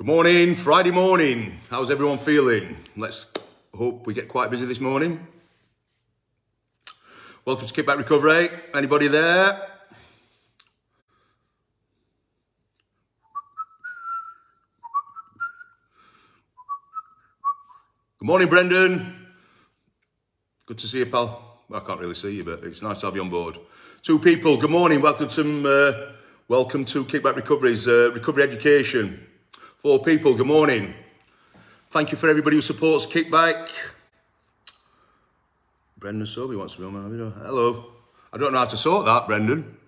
Good morning, Friday morning. How's everyone feeling? Let's hope we get quite busy this morning. Welcome to Kickback Recovery. Anybody there? Good morning, Brendan. Good to see you, pal. Well, I can't really see you, but it's nice to have you on board. 2 people, good morning. Welcome to Kickback Recovery's recovery education. 4 people, good morning. Thank you for everybody who supports Kickback. Brendan Sobey wants to be on my video. Hello. I don't know how to sort that, Brendan,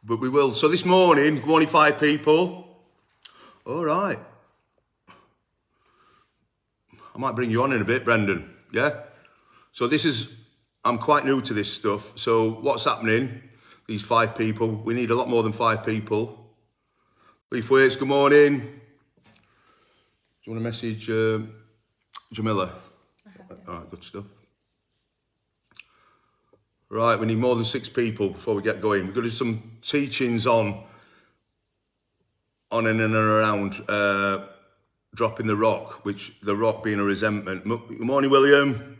but we will. So this morning, good morning, 5 people. All right. I might bring you on in a bit, Brendan. Yeah? So I'm quite new to this stuff. So what's happening? These 5 people. We need a lot more than 5 people. Leaf Waits, good morning. Do you want to message Jamila? All right, good stuff. Right, we need more than 6 people before we get going. We're going to do some teachings on in and around dropping the rock, which the rock being a resentment. Good morning, William.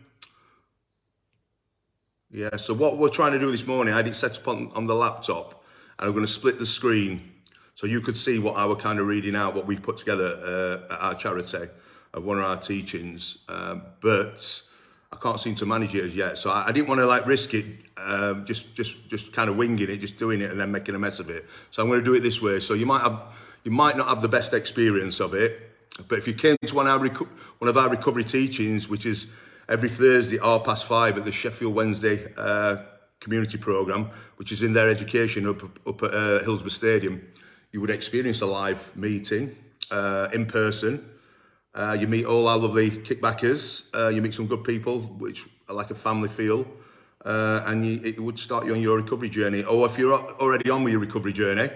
Yeah, so what we're trying to do this morning, I had it set up on the laptop, and I'm going to split the screen so you could see what I were kind of reading out, what we put together at our charity of one of our teachings, but I can't seem to manage it as yet. So I didn't want to risk it, just kind of winging it, just doing it and then making a mess of it. So I'm going to do it this way. So you might not have the best experience of it, but if you came to one of our recovery teachings, which is every Thursday at 5:30 at the Sheffield Wednesday community programme, which is in their education up at Hillsborough Stadium, you would experience a live meeting in person. You meet all our lovely kickbackers. You meet some good people, which are like a family feel. And it would start you on your recovery journey. Or if you're already on with your recovery journey,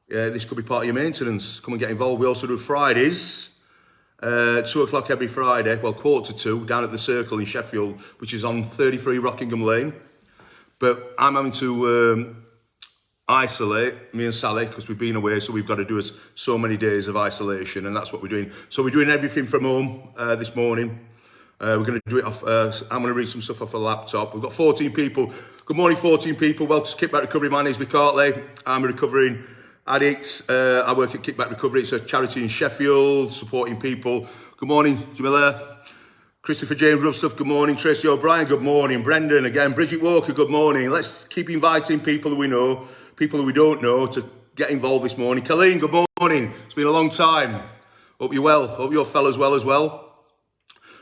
this could be part of your maintenance. Come and get involved. We also do Fridays, 2 o'clock every Friday, well, 1:45, down at the Circle in Sheffield, which is on 33 Rockingham Lane. But I'm having to isolate, me and Sally, because we've been away, so we've got to do so many days of isolation, and that's what we're doing. So we're doing everything from home this morning. We're going to do it off, I'm going to read some stuff off a laptop. We've got 14 people. Good morning, 14 people. Welcome to Kickback Recovery. My name is Mick Hartley. I'm a recovering addict. I work at Kickback Recovery. It's a charity in Sheffield, supporting people. Good morning, Jamila. Christopher James Ruffstuff, good morning. Tracy O'Brien, good morning. Brendan again. Bridget Walker, good morning. Let's keep inviting people who we know, people who we don't know, to get involved this morning. Colleen, good morning. It's been a long time. Hope you're well. Hope your fellas well as well.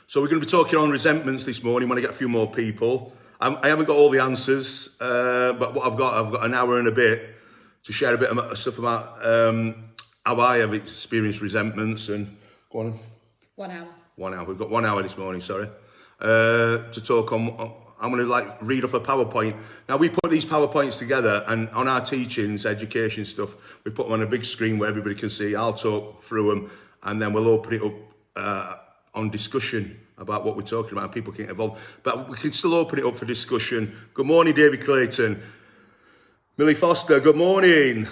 So we're going to be talking on resentments this morning when I get a few more people. I haven't got all the answers, but what I've got an hour and a bit to share a bit of stuff about how I have experienced resentments. And go on. 1 hour. 1 hour. We've got 1 hour this morning, sorry, to talk on. I'm going to read off a PowerPoint. Now, we put these PowerPoints together, and on our teachings, education stuff, we put them on a big screen where everybody can see. I'll talk through them, and then we'll open it up on discussion about what we're talking about, and people can get involved. But we can still open it up for discussion. Good morning, David Clayton. Millie Foster, good morning.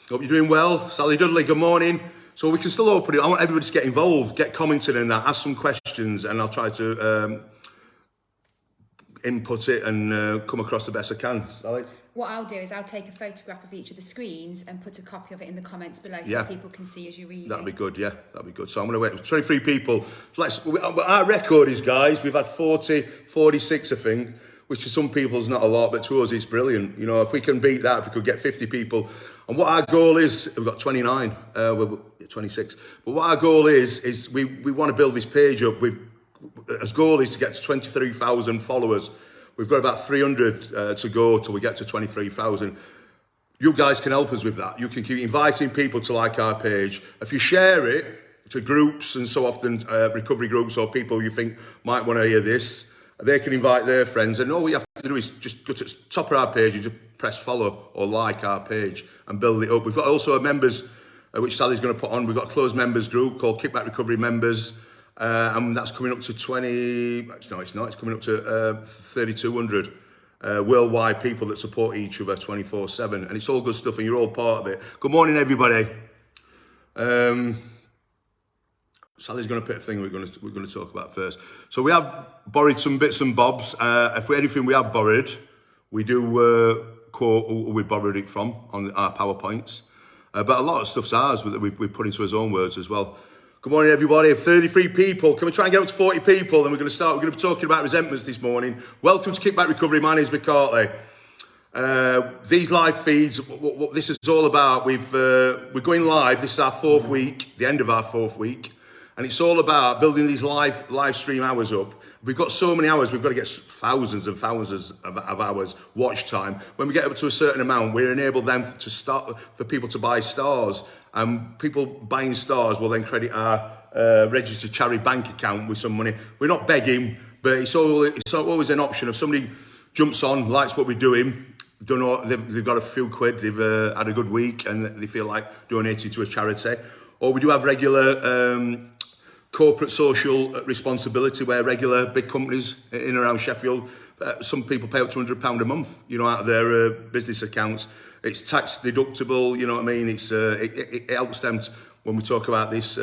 Hope you're doing well. Sally Dudley, good morning. So we can still open it. I want everybody to get involved, get commenting and that, ask some questions, and I'll try to input it and come across the best I can. Sally? What I'll do is I'll take a photograph of each of the screens and put a copy of it in the comments below so people can see as you read That'd be good, yeah. That'd be good. So I'm going to wait. 23 people. So our record is, guys, we've had 46, I think, which to some people is not a lot, but to us it's brilliant. You know, if we can beat that, if we could get 50 people. And what our goal is, we've got 29, we're 26. But what our goal is we want to build this page up. As goal is to get to 23,000 followers. We've got about 300 to go till we get to 23,000. You guys can help us with that. You can keep inviting people to like our page. If you share it to groups, and so often recovery groups or people you think might want to hear this, they can invite their friends. And all you have to do is just go to the top of our page and just press follow or like our page and build it up. We've got also a members, which Sally's going to put on. We've got a closed members group called Kickback Recovery Members. And that's coming up to 20, no, it's not, it's coming up to 3,200 worldwide people that support each other 24/7. And it's all good stuff and you're all part of it. Good morning, everybody. Sally's going to pick a thing we're going to talk about first. So we have borrowed some bits and bobs. If anything we have borrowed, we do quote who we borrowed it from on our PowerPoints. But a lot of stuff's ours that we've put into his own words as well. Good morning, everybody. 33 people. Can we try and get up to 40 people? And we're going to be talking about resentments this morning. Welcome to Kickback Recovery. My name is Mick Hartley. These live feeds, what this is all about, we're going live. This is our 4th week, the end of our 4th week. And it's all about building these live stream hours up. We've got so many hours, we've got to get thousands and thousands of hours watch time. When we get up to a certain amount, we enable them to start for people to buy stars. And people buying stars will then credit our registered charity bank account with some money. We're not begging, but it's always an option. If somebody jumps on, likes what we're doing, they've got a few quid, they've had a good week and they feel like donating to a charity. Or we do have regular corporate social responsibility where regular big companies in and around Sheffield, some people pay up to £100 a month, out of their business accounts. It's tax deductible, you know what I mean? It helps them when we talk about this.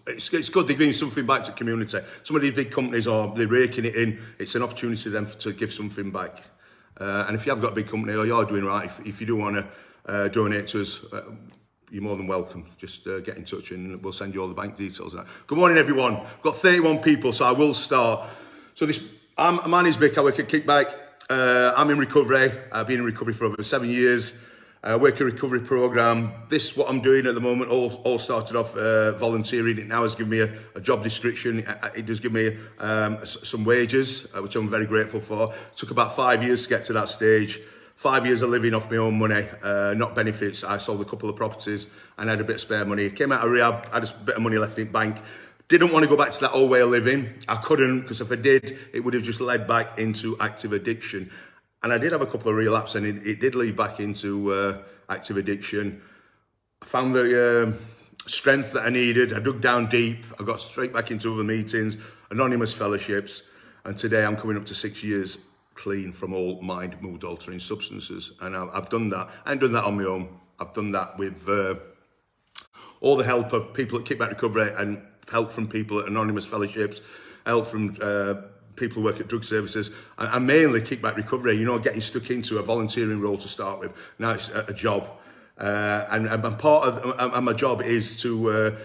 It's good they're giving something back to the community. Some of these big companies they're raking it in. It's an opportunity then to give something back. And if you have got a big company or you're doing right, if you do want to donate to us, you're more than welcome. Just get in touch and we'll send you all the bank details. Good morning, everyone. I've got 31 people, so I will start. So my name's Mick. I work at Kickback. I'm in recovery. I've been in recovery for over 7 years. I work a recovery program. This, what I'm doing at the moment, all started off volunteering. It now has given me a job description. It does give me some wages, which I'm very grateful for. It took about 5 years to get to that stage. 5 years of living off my own money, not benefits. I sold a couple of properties and had a bit of spare money. Came out of rehab, had a bit of money left in the bank. Didn't want to go back to that old way of living. I couldn't, because if I did, it would have just led back into active addiction. And I did have a couple of relapses, and it did lead back into active addiction. I found the strength that I needed. I dug down deep. I got straight back into other meetings, anonymous fellowships. And today I'm coming up to 6 years clean from all mind, mood altering substances. And I've done that. I ain't done that on my own. I've done that with all the help of people at Kickback Recovery and help from people at anonymous fellowships, help from people who work at drug services, and mainly Kickback Recovery, getting stuck into a volunteering role to start with. Now it's a job. And part of my job is to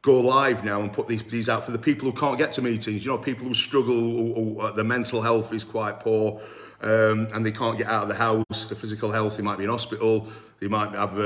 go live now and put these out for the people who can't get to meetings, people who struggle, or their mental health is quite poor, and they can't get out of the house, the physical health, they might be in hospital, they might have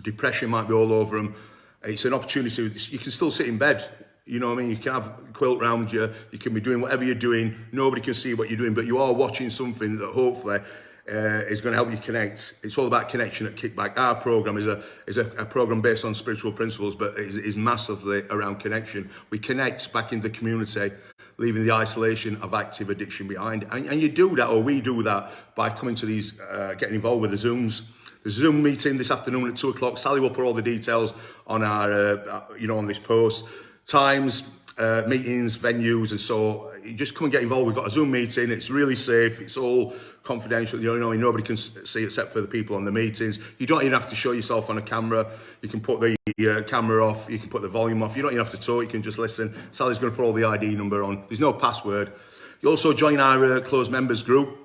depression might be all over them. It's an opportunity. You can still sit in bed, you know what I mean? You can have a quilt round you, you can be doing whatever you're doing, nobody can see what you're doing, but you are watching something that hopefully is going to help you connect. It's all about connection at Kickback. Our program is a program based on spiritual principles, but it is massively around connection. We connect back in the community, leaving the isolation of active addiction behind. And you do that, or we do that, by coming to these, getting involved with the Zooms. The Zoom meeting this afternoon at 2 o'clock. Sally will put all the details on our, on this post. Times, meetings, venues, and so you just come and get involved. We've got a Zoom meeting. It's really safe. It's all confidential. Nobody can see except for the people on the meetings. You don't even have to show yourself on a camera. You can put the camera off. You can put the volume off. You don't even have to talk. You can just listen. Sally's going to put all the ID number on. There's no password. You also join our closed members group.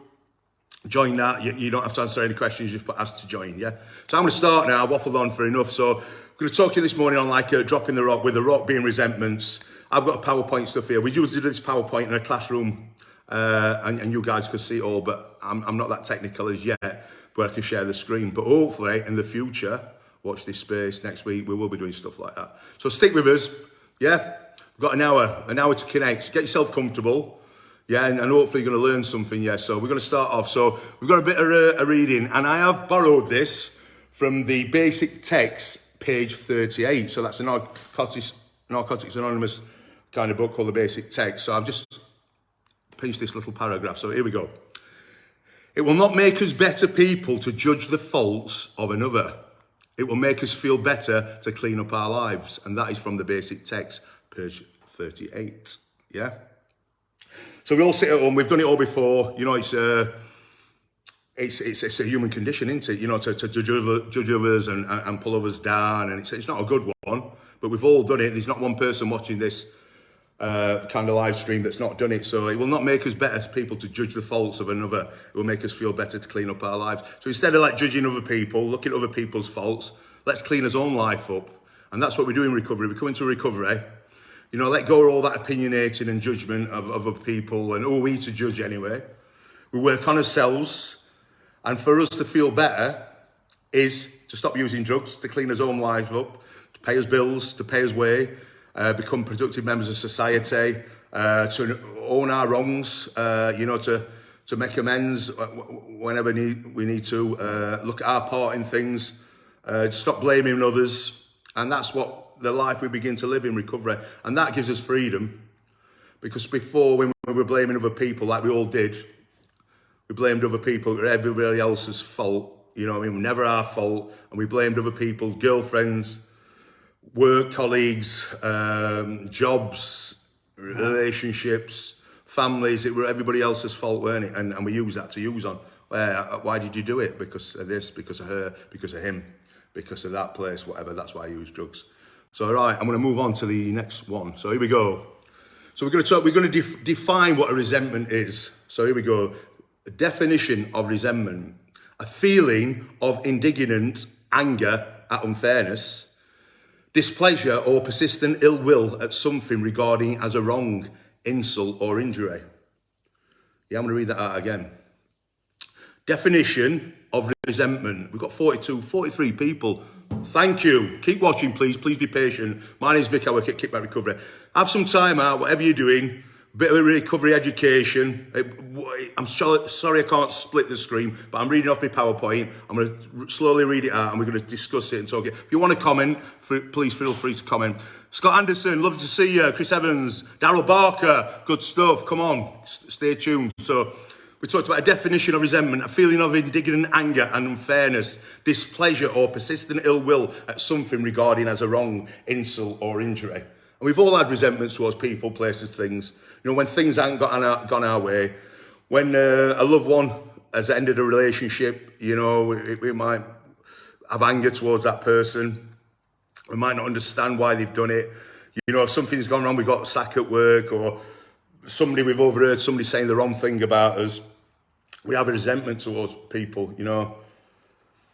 Join that. You don't have to answer any questions. You just put ask to join. Yeah. So I'm going to start now. I've waffled on for enough. So I'm going to talk to you this morning on dropping the rock, with the rock being resentments. I've got a PowerPoint stuff here. We usually do this PowerPoint in a classroom, and you guys could see it all, but I'm not that technical as yet, where I can share the screen. But hopefully in the future, watch this space, next week we will be doing stuff like that. So stick with us. Yeah. We've got an hour to connect. Get yourself comfortable. Yeah, and hopefully you're going to learn something, yeah. So we're going to start off. So we've got a bit of a reading, and I have borrowed this from the basic text, page 38. So that's a Narcotics Anonymous kind of book called the basic text. So I've just pinched this little paragraph. So here we go. It will not make us better people to judge the faults of another. It will make us feel better to clean up our lives. And that is from the basic text, page 38. Yeah. So we all sit at home. We've done it all before. it's a human condition, isn't it? You know, to judge others and pull others down, and it's not a good one. But we've all done it. There's not one person watching this kind of live stream that's not done it. So it will not make us better people to judge the faults of another. It will make us feel better to clean up our lives. So instead of like judging other people, looking at other people's faults, let's clean our own life up. And that's what we do in recovery. We come into recovery, you know, let go of all that opinionating and judgment of other people and who are we to judge anyway. We work on ourselves. And for us to feel better is to stop using drugs, to clean our own life up, to pay us bills, to pay us way, become productive members of society, to own our wrongs, you know, to make amends whenever we need to, look at our part in things, stop blaming others. And that's what the life we begin to live in recovery. And that gives us freedom. Because before, when we were blaming other people, like we all did, we blamed other people for everybody else's fault. You know what I mean? Never our fault. And we blamed other people's girlfriends, work colleagues, jobs, relationships, families. It were everybody else's fault, weren't it? And we use that to use on. Why did you do it? Because of this, because of her, because of him, because of that place, whatever. That's why I use drugs. So, all right, I'm going to move on to the next one. So here we go. So we're going to define what a resentment is. So here we go. A definition of resentment: a feeling of indignant anger at unfairness, displeasure or persistent ill will at something regarding as a wrong, insult or injury. Yeah, I'm going to read that out again. Definition of resentment. We've got 43 people. Thank you. Keep watching, please. Please be patient. My name's Mick Hartley at Kickback Recovery. Have some time out, whatever you're doing. Bit of a recovery education. I'm sorry I can't split the screen, but I'm reading off my PowerPoint. I'm going to slowly read it out and we're going to discuss it and talk it. If you want to comment, please feel free to comment. Scott Anderson, lovely to see you. Chris Evans, Darryl Barker, good stuff. Come on, stay tuned. So we talked about a definition of resentment: a feeling of indignant anger and unfairness, displeasure or persistent ill will at something regarding as a wrong, insult or injury. And we've all had resentments towards people, places, things. You know, when things haven't gone our way, when a loved one has ended a relationship, you know, we might have anger towards that person. We might not understand why they've done it. You know, if something's gone wrong, we got sacked at work, or we've overheard somebody saying the wrong thing about us. We have a resentment towards people, you know.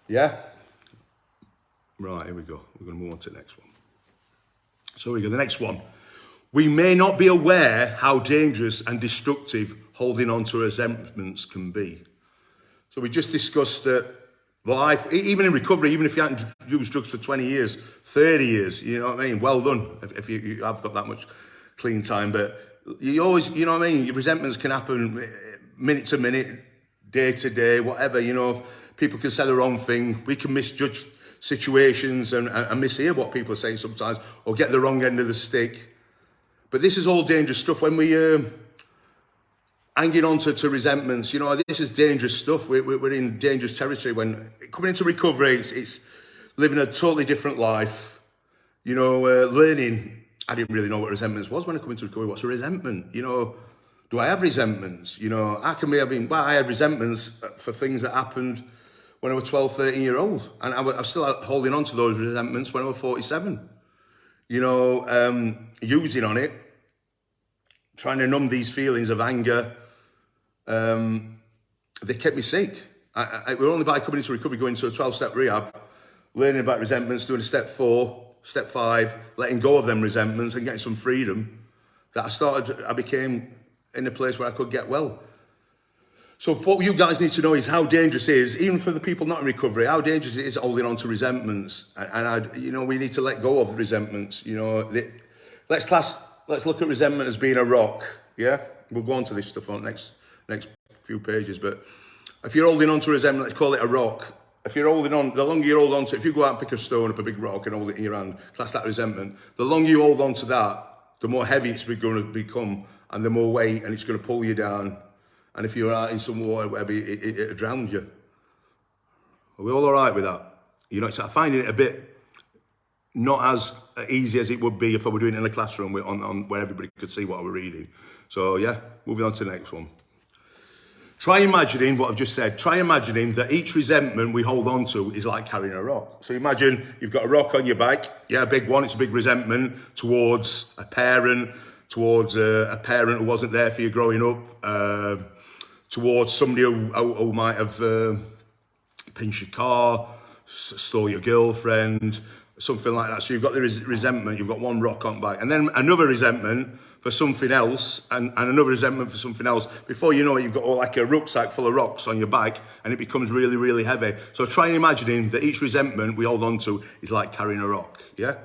Yeah? Right, here we go. We're going to move on to the next one. So here we go, the next one. We may not be aware how dangerous and destructive holding on to resentments can be. So we just discussed that life, even in recovery, even if you haven't used drugs for 20 years, 30 years, you know what I mean? Well done if you have got that much clean time. But you always, you know what I mean? Your resentments can happen minute to minute, day to day, whatever. You know, if people can say the wrong thing. We can misjudge situations and mishear what people are saying sometimes, or get the wrong end of the stick. But this is all dangerous stuff. When we hanging on to resentments, you know, this is dangerous stuff. We're in dangerous territory. When coming into recovery, it's living a totally different life. You know, learning. I didn't really know what resentments was when I come into recovery. What's a resentment? You know, do I have resentments? You know, I had resentments for things that happened when I was 12, 13-year-old. And I was still holding on to those resentments when I was 47. You know, using on it, trying to numb these feelings of anger. They kept me sick. We're only by coming into recovery, going to a 12-step rehab, learning about resentments, doing a step 4, step 5, letting go of them resentments and getting some freedom, that I became in a place where I could get well. So what you guys need to know is how dangerous it is, even for the people not in recovery, how dangerous it is holding on to resentments. And you know, we need to let go of resentments. You know, let's look at resentment as being a rock. Yeah, we'll go on to this stuff on next few pages. But if you're holding on to resentment, let's call it a rock. If you're holding on, the longer you hold on to, if you go out and pick a stone up, a big rock, and hold it in your hand, class that resentment. The longer you hold on to that, the more heavy it's going to become, and the more weight, and it's going to pull you down. And if you're out in some water, whatever, it drowns you. Are we all right with that? You know, I find it a bit not as easy as it would be if I were doing it in a classroom where everybody could see what I were reading. So yeah, moving on to the next one. Try imagining what I've just said. Try imagining that each resentment we hold on to is like carrying a rock. So imagine you've got a rock on your back. Yeah, a big one. It's a big resentment towards a parent, towards a parent who wasn't there for you growing up, towards somebody who might have pinched your car, stole your girlfriend, something like that. So you've got the resentment, you've got one rock on back. And then another resentment for something else, and another resentment for something else. Before you know it, you've got like a rucksack full of rocks on your back, and it becomes really, really heavy. So try and imagining that each resentment we hold on to is like carrying a rock, yeah?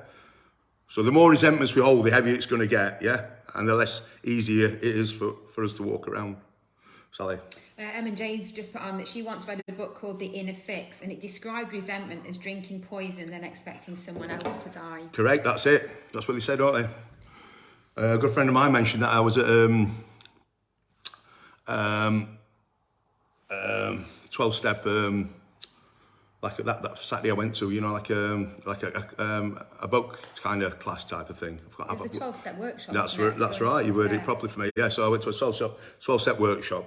So the more resentments we hold, the heavier it's going to get, yeah? And the less easier it is for us to walk around. Sally? Emma Jade's just put on that she once read a book called The Inner Fix, and it described resentment as drinking poison then expecting someone else to die. Correct, that's it. That's what they said, don't they? A good friend of mine mentioned that I was at 12-step, like that Saturday I went to, you know, like a book kind of class type of thing. It's a 12-step workshop. That's right. You worded it properly for me. Yeah, so I went to a 12-step workshop.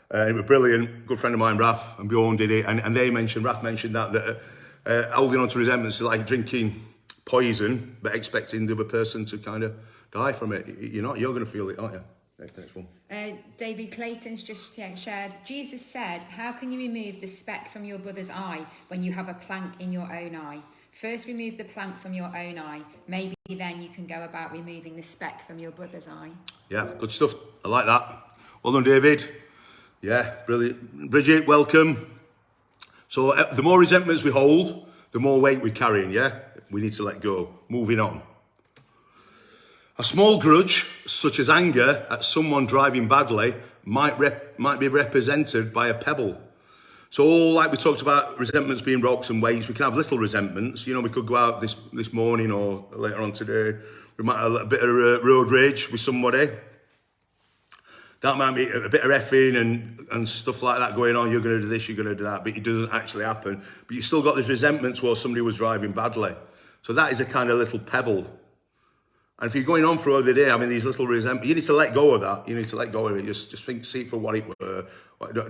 It was brilliant. Good friend of mine, Raf, and Bjorn did it, and Raf mentioned that holding on to resentments is like drinking poison, but expecting the other person to kind of die from it. You're going to feel it, aren't you? Next one. David Clayton's just shared, Jesus said, how can you remove the speck from your brother's eye when you have a plank in your own eye? First remove the plank from your own eye. Maybe then you can go about removing the speck from your brother's eye. Yeah, good stuff. I like that. Well done, David. Yeah, brilliant. Bridget, welcome. So the more resentments we hold, the more weight we're carrying, yeah? We need to let go. Moving on. A small grudge, such as anger at someone driving badly, might be represented by a pebble. So all like we talked about, resentments being rocks and weights, we can have little resentments. You know, we could go out this morning or later on today, we might have a bit of road rage with somebody. That might be a bit of effing and stuff like that going on. You're going to do this, you're going to do that, but it doesn't actually happen. But you still got this resentment towards somebody who was driving badly. So that is a kind of little pebble. And if you're going on for the day, I mean, these little resentments, you need to let go of that. You need to let go of it. Just see it for what it were.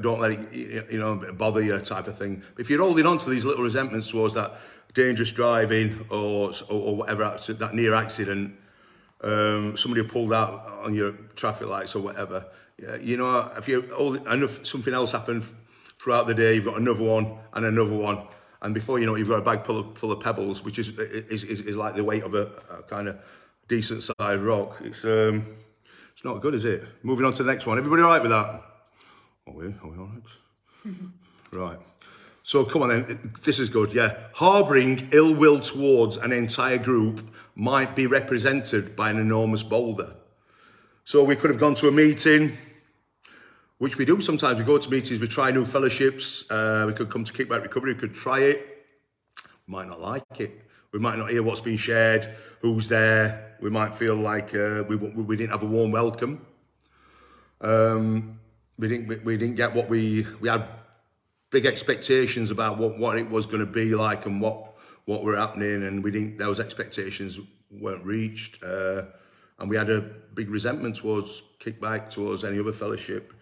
Don't let it, bother you type of thing. But if you're holding on to these little resentments towards that dangerous driving or whatever, that near accident, somebody pulled out on your traffic lights or whatever, if enough something else happened throughout the day, you've got another one, and before you know it, you've got a bag full of pebbles, which is like the weight of a kind of decent sized rock. It's not good, is it? Moving on to the next one. Everybody all right with that? Are we all right? Right. So come on then, this is good, yeah. Harbouring ill will towards an entire group might be represented by an enormous boulder. So we could have gone to a meeting, which we do sometimes. We go to meetings, we try new fellowships. We could come to Kickback Recovery, we could try it. We might not like it. We might not hear what's being shared, who's there. We might feel like we didn't have a warm welcome. We didn't get what we had. Big expectations about what it was going to be like and what were happening, and those expectations weren't reached, and we had a big resentment towards Kickback, towards any other fellowship,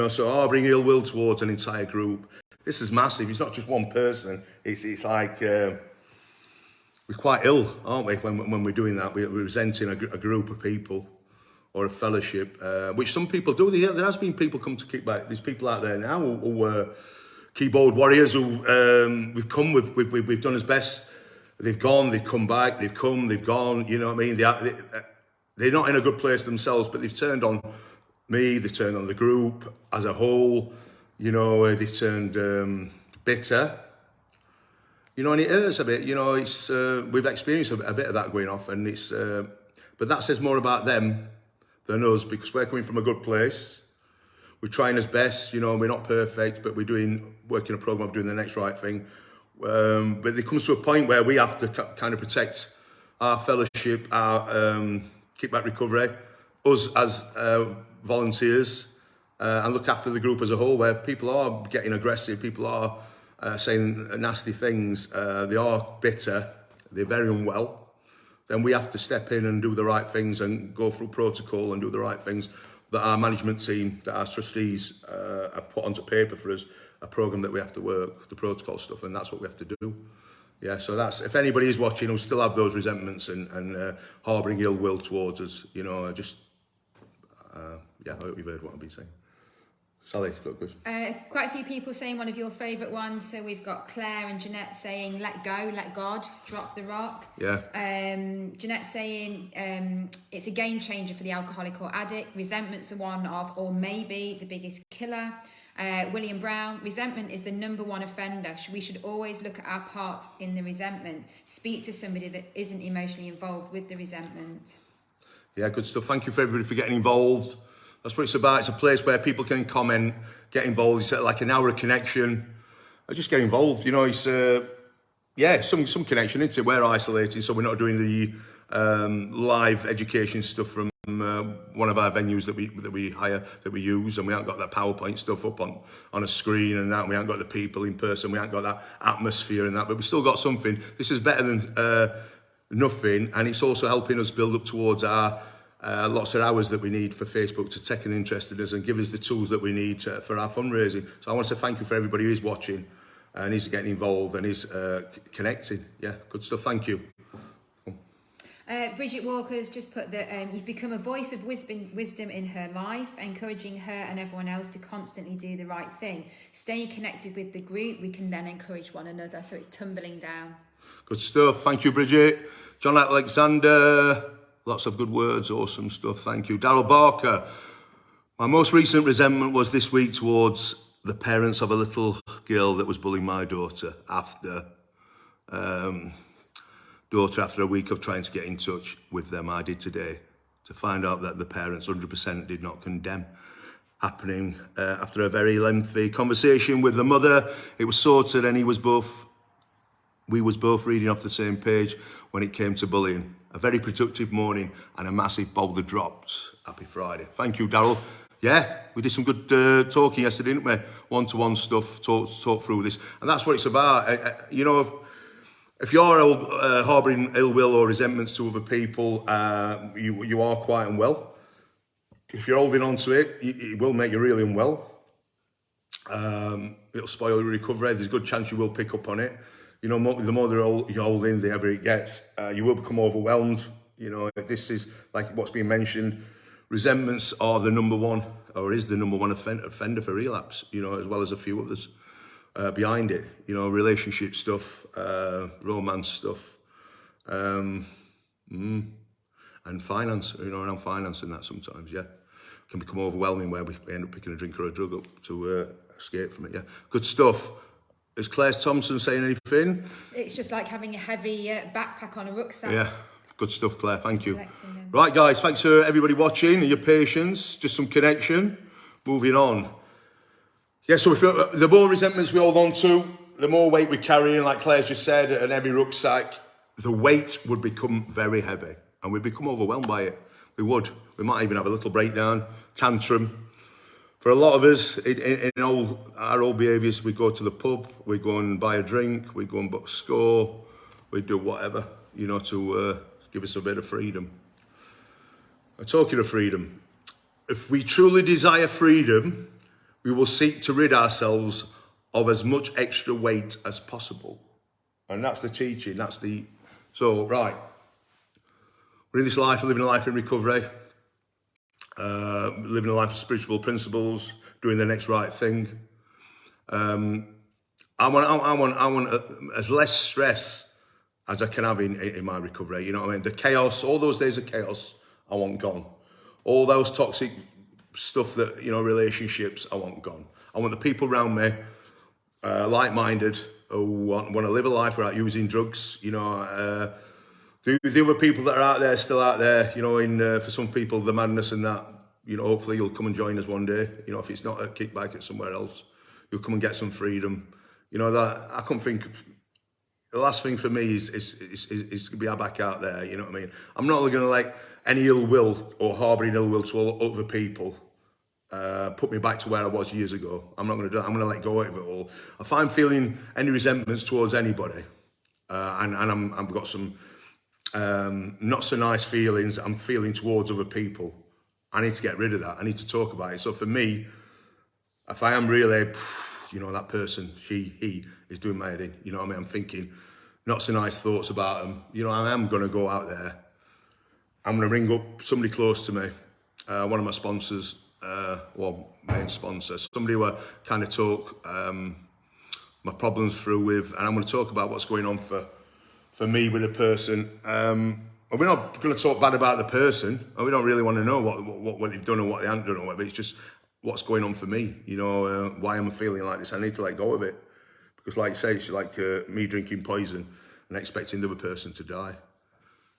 so harbouring ill will towards an entire group. This is massive. It's not just one person. It's like we're quite ill, aren't we, when we're doing that? We're resenting a group of people or a fellowship, which some people do. There has been people come to Kickback. There's people out there now who keyboard warriors who we've come, we've done as best. They've gone, they've come back, they've come, they've gone. You know what I mean? They're not in a good place themselves, but they've turned on me. They've turned on the group as a whole. They've turned bitter. And it hurts a bit. It's we've experienced a bit of that going off, and it's. But that says more about them than us, because we're coming from a good place. We're trying as best, we're not perfect, but we're working a program of doing the next right thing. But it comes to a point where we have to kind of protect our fellowship, our Kickback Recovery, us as volunteers, and look after the group as a whole, where people are getting aggressive, people are saying nasty things, they are bitter, they're very unwell. Then we have to step in and do the right things and go through protocol and do the right things. that our management team, that our trustees have put onto paper for us, a programme that we have to work, the protocol stuff, and that's what we have to do. Yeah, so that's, if anybody is watching who still have those resentments and harbouring ill will towards us, you know, yeah, I hope you've heard what I've been saying. Sally, got a question? Quite a few people saying one of your favourite ones. So we've got Claire and Jeanette saying, let go, let God, drop the rock. Yeah. Jeanette saying it's a game changer for the alcoholic or addict. Resentment's are one of, or maybe the biggest killer. William Brown, resentment is the #1 offender. We should always look at our part in the resentment. Speak to somebody that isn't emotionally involved with the resentment. Yeah, good stuff. Thank you for everybody for getting involved. That's what it's about. It's a place where people can comment, get involved. It's like an hour of connection. I just get involved. You know, it's some connection into it. We're isolated, so we're not doing the live education stuff from one of our venues that we hire, that we use, and we haven't got that PowerPoint stuff up on a screen and that. And we haven't got the people in person. We haven't got that atmosphere and that. But we still got something. This is better than nothing, and it's also helping us build up towards our lots of hours that we need for Facebook to take an interest in us and give us the tools that we need for our fundraising. So I want to say thank you for everybody who is watching and is getting involved and is connecting. Yeah, good stuff. Thank you. Bridget Walker's just put that you've become a voice of wisdom in her life, encouraging her and everyone else to constantly do the right thing. Staying connected with the group, we can then encourage one another. So it's tumbling down. Good stuff. Thank you, Bridget. John Alexander. Lots of good words, awesome stuff, thank you. Darryl Barker, my most recent resentment was this week towards the parents of a little girl that was bullying my daughter after a week of trying to get in touch with them. I did today to find out that the parents 100% did not condemn happening after a very lengthy conversation with the mother. It was sorted and we was both reading off the same page when it came to bullying. A very productive morning and a massive boulder dropped. Happy Friday. Thank you, Darryl. Yeah, we did some good talking yesterday, didn't we? One-to-one stuff, talk through this. And that's what it's about. You know, if you're harbouring ill will or resentments to other people, you are quite unwell. If you're holding on to it, it will make you really unwell. It'll spoil your recovery. There's a good chance you will pick up on it. You know, the more you hold in, the heavier it gets. You will become overwhelmed. You know, if this is like what's being mentioned, resentments are the #1, or is the #1 offender for relapse, you know, as well as a few others behind it. You know, relationship stuff, romance stuff, and finance, you know, around finance and that sometimes, yeah. Can become overwhelming where we end up picking a drink or a drug up to escape from it, yeah. Good stuff. Is Claire Thompson saying anything? It's just like having a heavy backpack on a rucksack. Yeah, good stuff, Claire. Thank you. Right, guys, thanks for everybody watching and your patience. Just some connection. Moving on. Yeah, so the more resentments we hold on to, the more weight we carry, like Claire's just said, an heavy rucksack, the weight would become very heavy and we'd become overwhelmed by it. We would. We might even have a little breakdown, tantrum. For a lot of us, in our old behaviours, we go to the pub, we go and buy a drink, we go and book a score, we do whatever, you know, to give us a bit of freedom. And talking of freedom, if we truly desire freedom, we will seek to rid ourselves of as much extra weight as possible. And that's the teaching, so, right. We're in this life, living a life in recovery. Living a life of spiritual principles, doing the next right thing. I want as less stress as I can have in my recovery. You know what I mean? The chaos, all those days of chaos, I want gone. All those toxic stuff that, you know, relationships, I want gone. I want the people around me, like-minded, who want to live a life without using drugs, you know. The other people that are out there, still out there, you know, for some people, the madness and that, you know, hopefully you'll come and join us one day. You know, if it's not a kickback, it's somewhere else. You'll come and get some freedom. You know, that I couldn't think of, the last thing for me is to be back out there, you know what I mean? I'm not going to let any ill will or harbouring ill will to other people put me back to where I was years ago. I'm not going to do that. I'm going to let go of it all. If I'm feeling any resentments towards anybody, and I've got some not so nice feelings I'm feeling towards other people, I need to get rid of that. I need to talk about it. So for me, if I am really, that person, he is doing my head in. You know what I mean? I'm thinking not so nice thoughts about them. I am going to go out there. I'm going to ring up somebody close to me, one of my sponsors, main sponsor, somebody who I kind of talk my problems through with, and I'm going to talk about what's going on for me with a person. And we're not going to talk bad about the person, and we don't really want to know what they've done or what they haven't done or whatever. It's just what's going on for me. Why am I feeling like this? I need to let go of it, because, like you say, it's like me drinking poison and expecting the other person to die.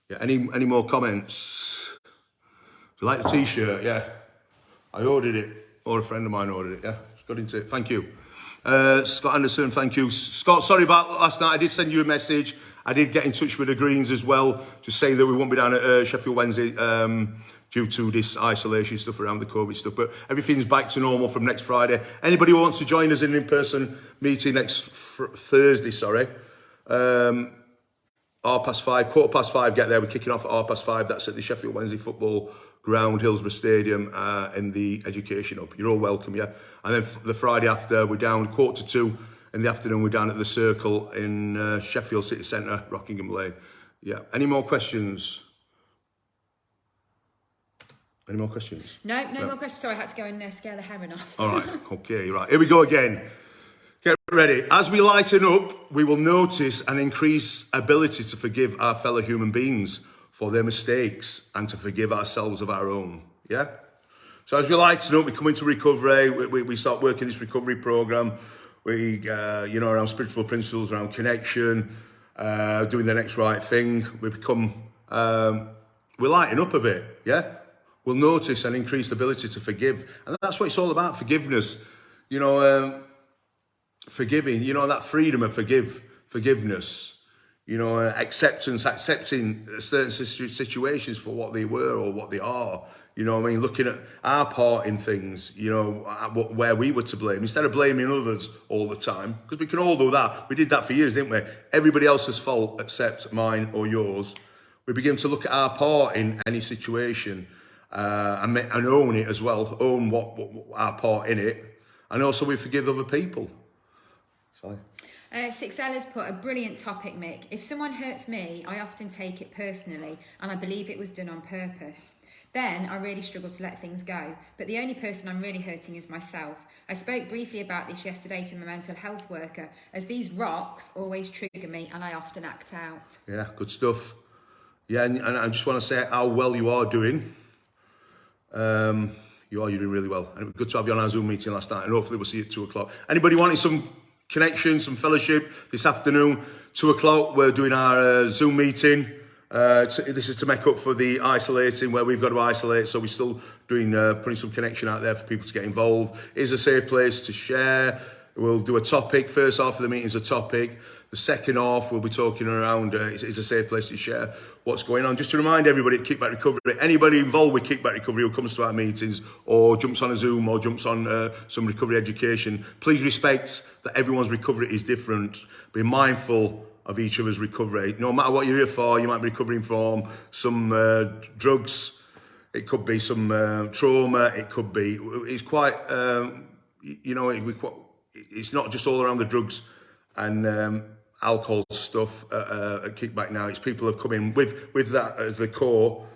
Yeah. Any more comments? Do you like the T-shirt? Yeah. I ordered it, or a friend of mine ordered it. Yeah. Just got into it. Thank you. Scott Anderson, thank you. Scott, sorry about last night. I did send you a message. I did get in touch with the Greens as well, just saying that we won't be down at Sheffield Wednesday due to this isolation stuff around the COVID stuff. But everything's back to normal from next Friday. Anybody who wants to join us in an in-person meeting next Thursday, 5:15, get there. We're kicking off at 5:30. That's at the Sheffield Wednesday football ground, Hillsborough Stadium, in the Education Hub. You're all welcome, yeah. And then the Friday after, we're down 1:45 in the afternoon. We're down at the Circle in Sheffield City Centre, Rockingham Lane. Yeah. Any more questions? Any more questions? No more questions. Sorry, I had to go and scare the heron off. All right. Okay. Right. Here we go again. Get ready. As we lighten up, we will notice an increased ability to forgive our fellow human beings for their mistakes and to forgive ourselves of our own. Yeah? So as we lighten up, we come into recovery, we start working this recovery program. We, around spiritual principles, around connection, doing the next right thing. We become, we lighten up a bit, yeah? We'll notice an increased ability to forgive. And that's what it's all about, forgiveness. Forgiving, that freedom of forgiveness, accepting certain situations for what they were or what they are, looking at our part in things, where we were to blame, instead of blaming others all the time, because we can all do that. We did that for years, didn't we? Everybody else's fault except mine or yours. We begin to look at our part in any situation and own it as well, own what our part in it, and also we forgive other people. 6L has put a brilliant topic, Mick. If someone hurts me, I often take it personally and I believe it was done on purpose. Then I really struggle to let things go. But the only person I'm really hurting is myself. I spoke briefly about this yesterday to my mental health worker, as these rocks always trigger me and I often act out. Yeah, good stuff. Yeah, and I just want to say how well you are doing. You're doing really well. And it was good to have you on our Zoom meeting last night, and hopefully we'll see you at 2:00. Anybody wanting some connection, some fellowship this afternoon, 2:00, we're doing our Zoom meeting. This is to make up for the isolating, where we've got to isolate, so we're still doing putting some connection out there for people to get involved. It's a safe place to share. We'll do a topic. First half of the meeting is a topic. The second half, we'll be talking around, it's a safe place to share what's going on. Just to remind everybody at Kickback Recovery, anybody involved with Kickback Recovery who comes to our meetings or jumps on a Zoom or jumps on some recovery education, please respect that everyone's recovery is different. Be mindful of each other's recovery. No matter what you're here for, you might be recovering from some drugs, it could be some trauma, it could be, it's quite, it's not just all around the drugs and alcohol stuff at Kickback now. It's people have come in with that as the core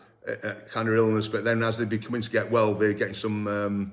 kind of illness, but then as they be coming to get well, they're getting some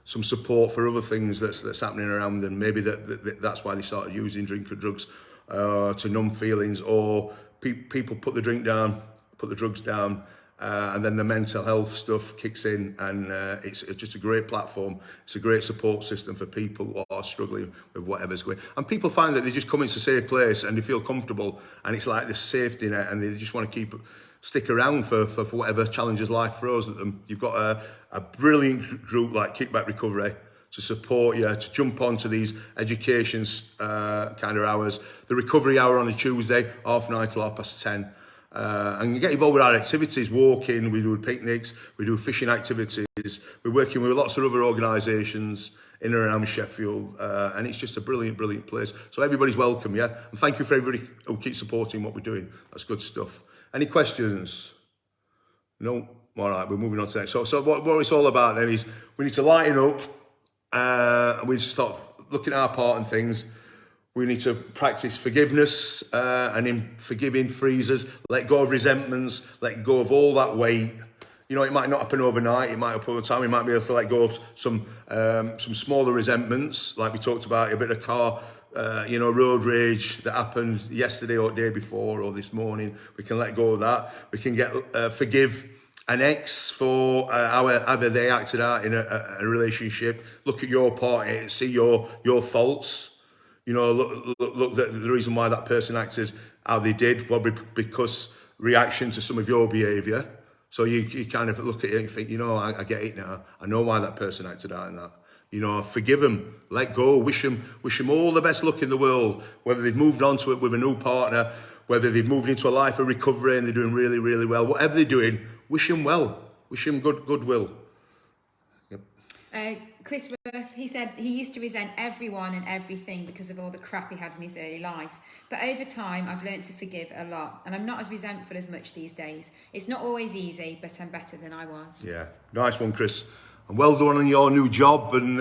support for other things that's happening around them. Maybe that's why they started using drink or drugs to numb feelings, or people put the drink down, put the drugs down, and then the mental health stuff kicks in, and it's just a great platform. It's a great support system for people who are struggling with whatever's going on. And people find that they just come into a safe place and they feel comfortable, and it's like this safety net, and they just want to stick around for whatever challenges life throws at them. You've got a brilliant group like Kickback Recovery to support you, to jump onto these education kind of hours. The recovery hour on a Tuesday, 9:30 till 10:30. And you get involved with our activities, walking, we do picnics, we do fishing activities. We're working with lots of other organisations in and around Sheffield, and it's just a brilliant, brilliant place. So everybody's welcome, yeah? And thank you for everybody who keeps supporting what we're doing. That's good stuff. Any questions? No? All right, we're moving on to next. So what it's all about then is we need to lighten up. We need to start looking at our part and things. We need to practice forgiveness, and in forgiving frees us. Let go of resentments. Let go of all that weight. You know, it might not happen overnight. It might happen over time. We might be able to let go of some smaller resentments, like we talked about, a bit of car, road rage that happened yesterday or the day before or this morning. We can let go of that. We can forgive an ex for however they acted out in a relationship. Look at your part in it, see your faults. You know, look the reason why that person acted how they did, probably because reaction to some of your behaviour. So you kind of look at it and think, I get it now. I know why that person acted out in that. Forgive them, let go, wish them all the best luck in the world, whether they've moved on to it with a new partner, whether they've moved into a life of recovery and they're doing really, really well, whatever they're doing, wish them well, wish them goodwill. Yep. Chris Ruff, he said he used to resent everyone and everything because of all the crap he had in his early life. But over time, I've learned to forgive a lot, and I'm not as resentful as much these days. It's not always easy, but I'm better than I was. Yeah, nice one, Chris. And well done on your new job. And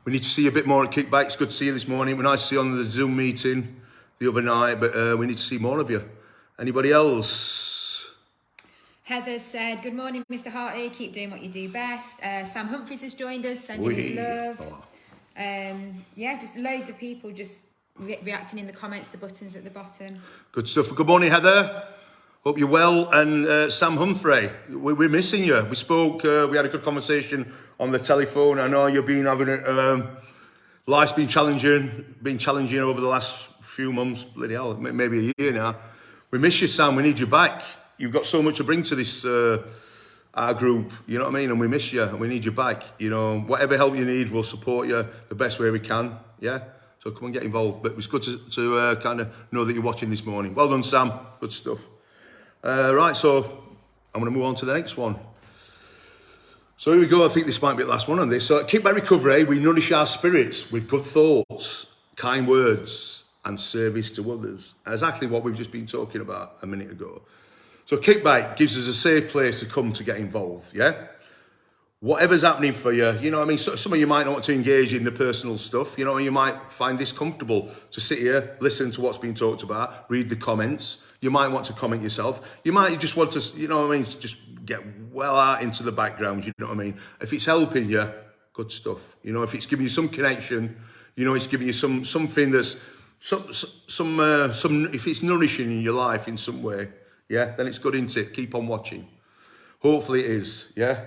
we need to see you a bit more at Kickback. It's good to see you this morning. It was nice to see you on the Zoom meeting the other night, but we need to see more of you. Anybody else? Heather said, good morning, Mr. Hartley. Keep doing what you do best. Sam Humphries has joined us, sending his love. Just loads of people just reacting in the comments, the buttons at the bottom. Good stuff. Good morning, Heather. Hope you're well. And Sam Humphrey, we're missing you. We spoke, we had a good conversation on the telephone. I know you've been having life's been challenging over the last few months, bloody hell, maybe a year now. We miss you, Sam. We need you back. You've got so much to bring to this our group, you know what I mean? And we miss you and we need you back. Whatever help you need, we'll support you the best way we can. Yeah? So come and get involved. But it's good to kind of know that you're watching this morning. Well done, Sam. Good stuff. Right, so I'm going to move on to the next one. So here we go. I think this might be the last one on this. So at Kickback Recovery, we nourish our spirits with good thoughts, kind words, and service to others. Exactly what we've just been talking about a minute ago. So Kickback gives us a safe place to come to get involved, yeah? Whatever's happening for you, you know what I mean? So, some of you might not want to engage in the personal stuff, you know, you might find this comfortable to sit here, listen to what's being talked about, read the comments. You might want to comment yourself. You might just want to, you know what I mean, just get well out into the background, you know what I mean? If it's helping you, good stuff. You know, if it's giving you some connection, you know, it's giving you something that's, if it's nourishing your life in some way, yeah, then it's good, isn't it? Keep on watching. Hopefully it is, yeah?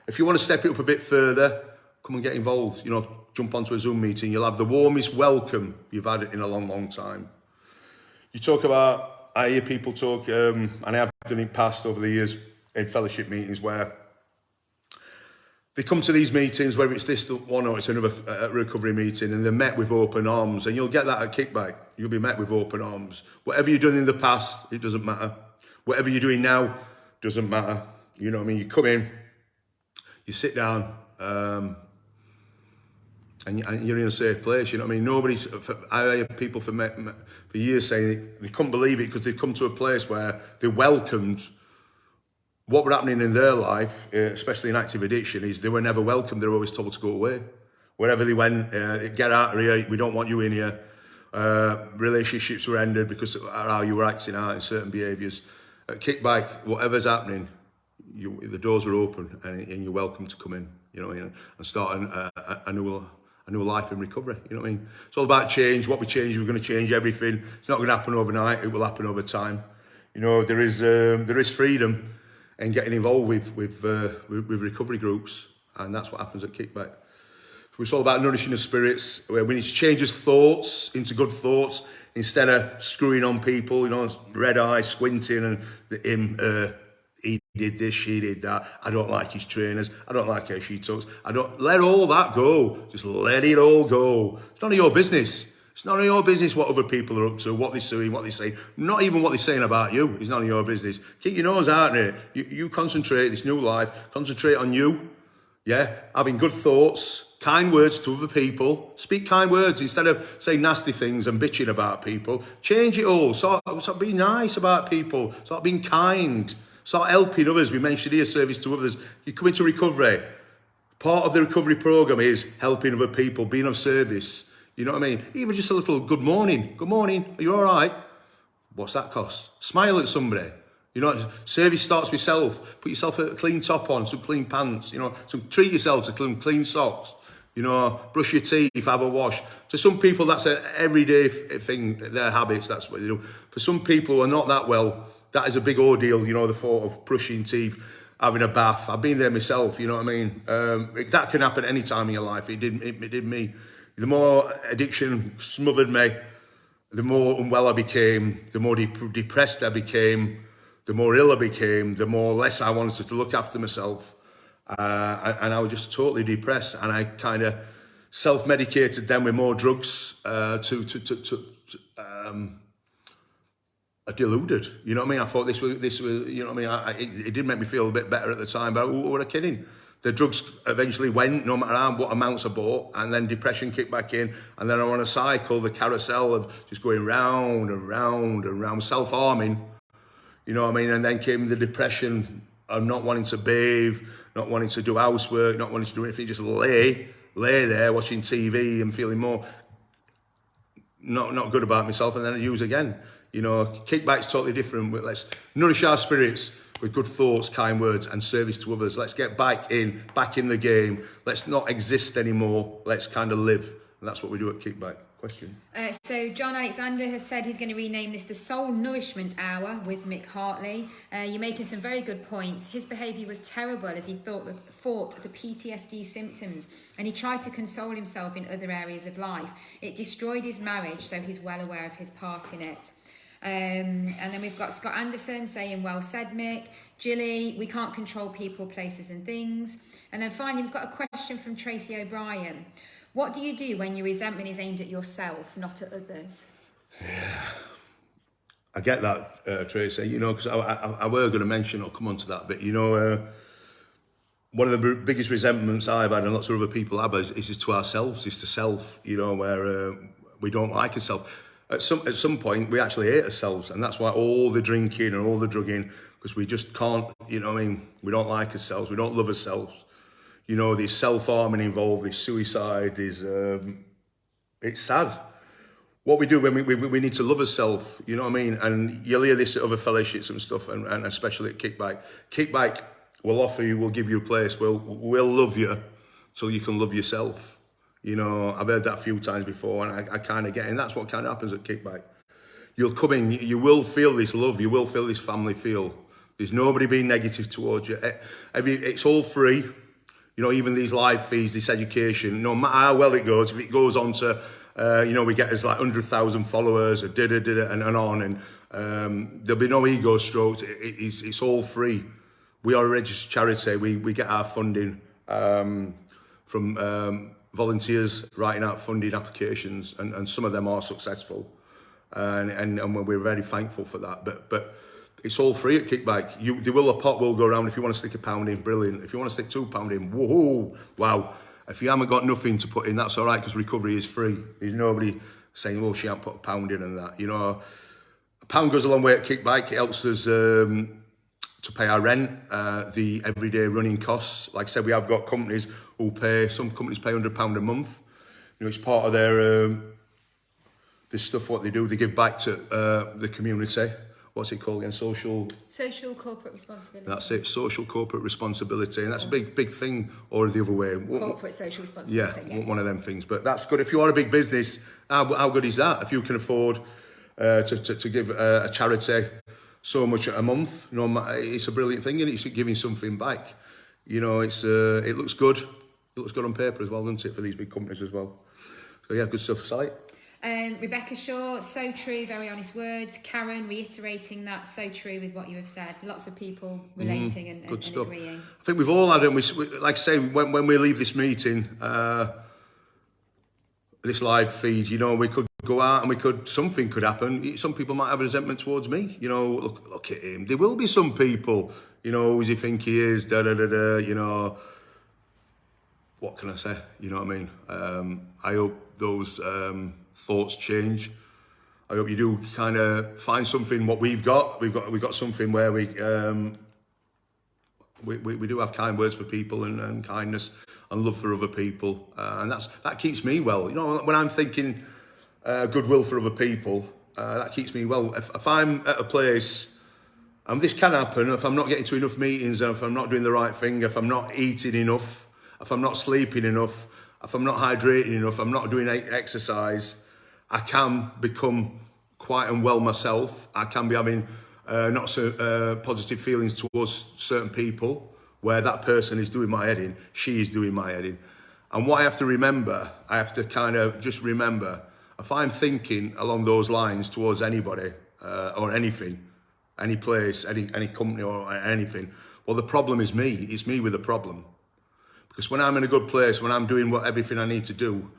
If you want to step it up a bit further, come and get involved. You know, jump onto a Zoom meeting. You'll have the warmest welcome you've had in a long, long time. You talk about, I hear people talk, and I have done it past over the years in fellowship meetings where they come to these meetings, whether it's this one or it's another recovery meeting, and they're met with open arms. And you'll get that at Kickback. You'll be met with open arms. Whatever you've done in the past, it doesn't matter. Whatever you're doing now, doesn't matter. You know what I mean? You come in, you sit down, and you're in a safe place. You know what I mean? I hear people for years saying they couldn't believe it because they've come to a place where they welcomed what were happening in their life, especially in active addiction, is they were never welcomed. They were always told to go away. Wherever they went, get out of here, we don't want you in here. Relationships were ended because of how you were acting out in certain behaviours. At Kickback, whatever's happening, the doors are open and you're welcome to come in, you know what I mean, and start a new life in recovery, you know what I mean. It's all about change. What we change, we're going to change everything. It's not going to happen overnight. It will happen over time. You know, there is freedom in getting involved with recovery groups, and that's what happens at Kickback. So it's all about nourishing the spirits. Where we need to change his thoughts into good thoughts instead of screwing on people, you know, red eyes, squinting, and he did this, she did that. I don't like his trainers. I don't like how she talks. Let all that go. Just let it all go. It's none of your business. It's none of your business what other people are up to, what they're doing, what they're saying. Not even what they're saying about you. It's none of your business. Keep your nose out there. You concentrate this new life. Concentrate on you. Yeah, having good thoughts, kind words to other people. Speak kind words instead of saying nasty things and bitching about people. Change it all. Start being nice about people. Start being kind. Start helping others. We mentioned here service to others. You come into recovery. Part of the recovery program is helping other people, being of service. You know what I mean? Even just a little good morning. Good morning. Are you all right? What's that cost? Smile at somebody. You know, service starts with self. Put yourself a clean top on, some clean pants. You know, treat yourself to some clean socks. You know, brush your teeth, have a wash. To some people, that's an everyday thing, their habits, that's what they do. For some people who are not that well, that is a big ordeal, you know, the thought of brushing teeth, having a bath. I've been there myself, you know what I mean? That can happen any time in your life. It did me. The more addiction smothered me, the more unwell I became, the more depressed I became, the more ill I became, the more less I wanted to look after myself. And I was just totally depressed, and I kind of self-medicated then with more drugs I deluded, you know what I mean? I thought this was, you know what I mean? It did make me feel a bit better at the time, but what a kidding. The drugs eventually went, no matter what amounts I bought, and then depression kicked back in, and then I'm on a cycle, the carousel of just going round and round and round, self-harming, you know what I mean? And then came the depression of not wanting to bathe, not wanting to do housework, not wanting to do anything, just lay there watching TV and feeling more not good about myself, and then I use again. You know, kickback's totally different. Let's nourish our spirits with good thoughts, kind words, and service to others. Let's get back in the game. Let's not exist anymore. Let's kind of live. And that's what we do at Kickback. Question. So John Alexander has said he's going to rename this the Soul Nourishment Hour with Mick Hartley. You're making some very good points. His behaviour was terrible as he fought the PTSD symptoms, and he tried to console himself in other areas of life. It destroyed his marriage, so he's well aware of his part in it. And then we've got Scott Anderson saying, well said, Mick. Jilly, we can't control people, places and things. And then finally, we've got a question from Tracy O'Brien. What do you do when your resentment is aimed at yourself, not at others? Yeah, I get that, Tracy, you know, because I were going to mention, I'll come on to that, but, you know, one of the biggest resentments I've had and lots of other people have is just to ourselves, is to self, you know, where we don't like ourselves. At some point, we actually hate ourselves, and that's why all the drinking and all the drugging, because we just can't, you know what I mean, we don't like ourselves, we don't love ourselves. You know, there's self-harming involved, there's suicide, there's, it's sad. What we do when we need to love ourselves, you know what I mean? And you'll hear this at other fellowships and stuff, and especially at Kickback. Kickback will offer you, will give you a place, we'll love you till you can love yourself. You know, I've heard that a few times before, and I kind of get it, and that's what kind of happens at Kickback. You'll come in, you will feel this love, you will feel this family feel. There's nobody being negative towards you. It's all free. You know, even these live feeds, this education, no matter how well it goes, if it goes on to, you know, we get as like 100,000 followers, and on, and there'll be no ego strokes. It's all free. We are a registered charity. We get our funding from volunteers writing out funding applications, and some of them are successful, and we're very thankful for that. But it's all free at Kickback. A pot will go around. If you want to stick £1 in, brilliant. If you want to stick £2 in, whoa, wow. If you haven't got nothing to put in, that's all right, because recovery is free. There's nobody saying, well, she hasn't put £1 in and that. You know, £1 goes a long way at Kickback. It helps us to pay our rent, the everyday running costs. Like I said, we have got companies who pay, some companies pay £100 a month. You know, it's part of their, this stuff, what they do, they give back to the community. What's it called again? Social corporate responsibility. That's it, social corporate responsibility. And that's a big thing, or the other way. Corporate social responsibility. Yeah, one of them things. But that's good. If you are a big business, how good is that? If you can afford to give a charity so much a month, you know, it's a brilliant thing, and it's giving something back. You know, it looks good. It looks good on paper as well, doesn't it, for these big companies as well. So yeah, good stuff. Sally? Rebecca Shaw, so true, very honest words. Karen, reiterating that, so true with what you have said. Lots of people relating and agreeing. I think we've all had it. We, like I say, when we leave this meeting, this live feed, you know, we could go out and something could happen. Some people might have a resentment towards me. You know, look at him. There will be some people, you know, who does he think he is, you know. What can I say? You know what I mean? I hope those thoughts change. I hope you do kind of find something what we've got. We've got something where we we do have kind words for people and kindness and love for other people, and that keeps me well. You know, when I'm thinking goodwill for other people, that keeps me well. If I'm at a place, and this can happen, if I'm not getting to enough meetings, if I'm not doing the right thing, if I'm not eating enough, if I'm not sleeping enough, if I'm not hydrating enough, I'm not doing exercise, I can become quite unwell myself. I can be having not so positive feelings towards certain people, where that person is doing my head in, she is doing my head in. And what I have to remember, I have to kind of just remember, if I'm thinking along those lines towards anybody or anything, any place, any company or anything, well, the problem is me. It's me with a problem. Because when I'm in a good place, when I'm doing everything I need to do,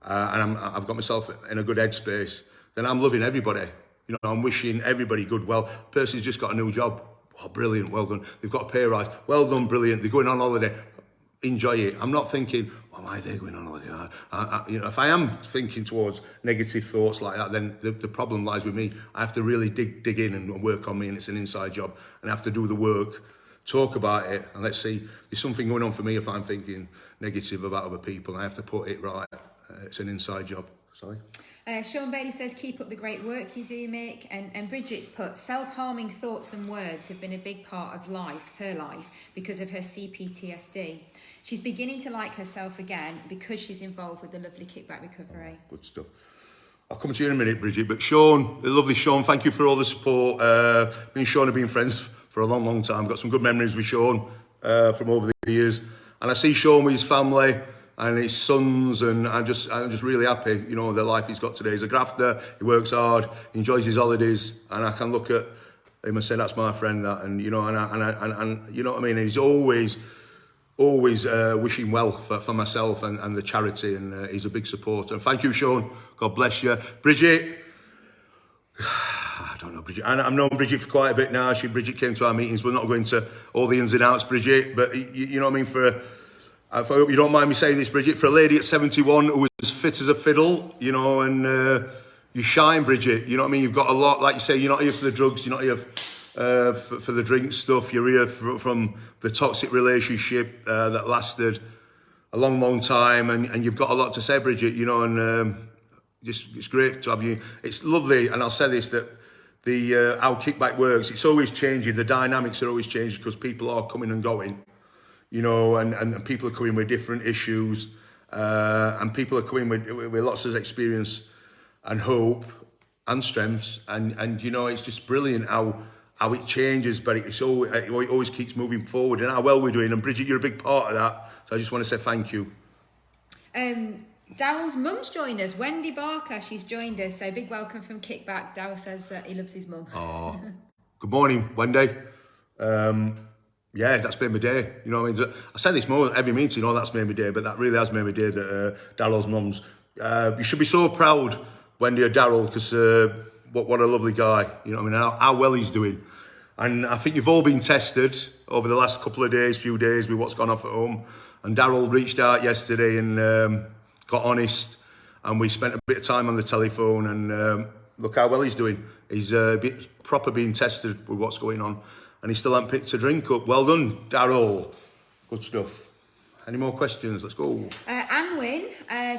and I've got myself in a good headspace, then I'm loving everybody. You know, I'm wishing everybody good. Well, a person's just got a new job. Oh, brilliant, well done. They've got a pay rise. Well done, brilliant. They're going on holiday. Enjoy it. I'm not thinking, oh, why are they going on holiday? You know, if I am thinking towards negative thoughts like that, then the problem lies with me. I have to really dig in and work on me, and it's an inside job. And I have to do the work, talk about it, and let's see. There's something going on for me if I'm thinking negative about other people. I have to put it right. It's an inside job. Sorry. Sean Bailey says, keep up the great work you do, Mick. And Bridget's put, self-harming thoughts and words have been a big part of her life, because of her CPTSD. She's beginning to like herself again because she's involved with the lovely Kickback Recovery. Good stuff. I'll come to you in a minute, Bridget. But Sean, the lovely Sean, thank you for all the support. Me and Sean have been friends for a long, long time. Got some good memories with Sean from over the years. And I see Sean with his family and his sons, and I'm just really happy, you know, the life he's got today. He's a grafter, he works hard, he enjoys his holidays, and I can look at him and say, that's my friend, that, and you know, and you know what I mean. And he's always wishing well for myself and the charity, and he's a big supporter. And thank you, Sean. God bless you, Bridget. I don't know, Bridget. I've known Bridget for quite a bit now. Bridget came to our meetings. We're not going to all the ins and outs, Bridget, but you know what I mean. I hope you don't mind me saying this, Bridget, for a lady at 71 who was as fit as a fiddle, you know, and you shine, Bridget. You know what I mean? You've got a lot, like you say, you're not here for the drugs, you're not here for the drink stuff. You're here from the toxic relationship that lasted a long, long time, and you've got a lot to say, Bridget, you know, and it's great to have you. It's lovely, and I'll say this, that how Kickback works, it's always changing. The dynamics are always changing because people are coming and going. You know, and people are coming with different issues, and people are coming with lots of experience and hope and strengths, and you know, it's just brilliant how it changes, but it always keeps moving forward, and how well we're doing. And Bridget, you're a big part of that, so I just want to say thank you. Daryl's mum's joined us, Wendy Barker. She's joined us, so big welcome from Kickback. Daryl says he loves his mum. Oh, good morning, Wendy. Yeah, that's made my day. You know what I mean? I say this more every meeting, oh, that's made my day, but that really has made my day, that Daryl's mum's. You should be so proud, Wendy, of Daryl, because what a lovely guy. You know what I mean? How well he's doing. And I think you've all been tested over the last few days with what's gone off at home. And Daryl reached out yesterday and got honest. And we spent a bit of time on the telephone, and look how well he's doing. He's proper being tested with what's going on. And he still hasn't picked a drink up. Well done, Daryl. Good stuff. Any more questions? Let's go. Anne Wynne,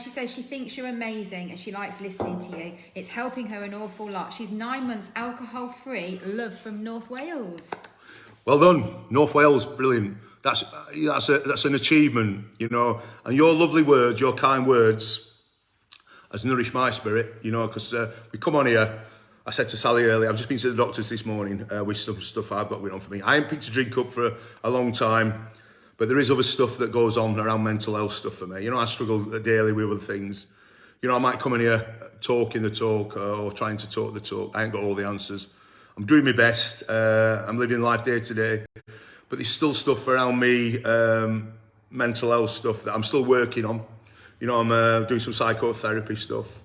she says she thinks you're amazing and she likes listening to you. It's helping her an awful lot. She's 9 months alcohol-free. Love from North Wales. Well done, North Wales. Brilliant. That's an achievement, you know. And your lovely words, your kind words, has nourished my spirit, you know, because we come on here. I said to Sally earlier, I've just been to the doctors this morning with some stuff I've got going on for me. I ain't picked a drink up for a long time, but there is other stuff that goes on around mental health stuff for me. You know, I struggle daily with other things. You know, I might come in here talking the talk or trying to talk the talk. I ain't got all the answers. I'm doing my best. I'm living life day to day, but there's still stuff around me, mental health stuff that I'm still working on. You know, I'm doing some psychotherapy stuff.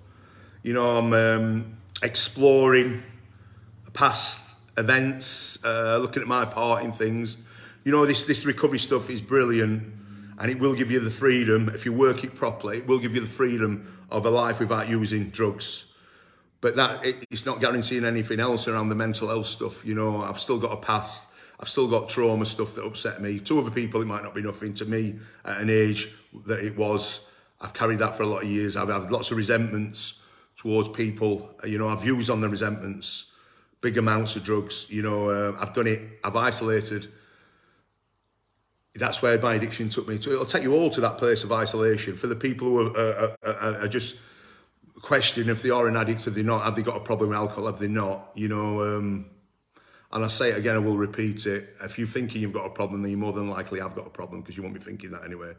You know, I'm exploring past events, looking at my part in things. You know, this recovery stuff is brilliant, and it will give you the freedom, if you work it properly, it will give you the freedom of a life without using drugs. But it's not guaranteeing anything else around the mental health stuff. You know, I've still got a past. I've still got trauma stuff that upset me. To other people, it might not be nothing. To me, at an age that it was, I've carried that for a lot of years. I've had lots of resentments towards people. You know, I've used on the resentments, big amounts of drugs. You know, I've done it. I've isolated. That's where my addiction took me to. It'll take you all to that place of isolation. For the people who are just questioning if they are an addict, if they're not, have they got a problem with alcohol, have they not? You know, and I say it again, I will repeat it. If you're thinking you've got a problem, then you more than likely have got a problem, because you won't be thinking that anyway.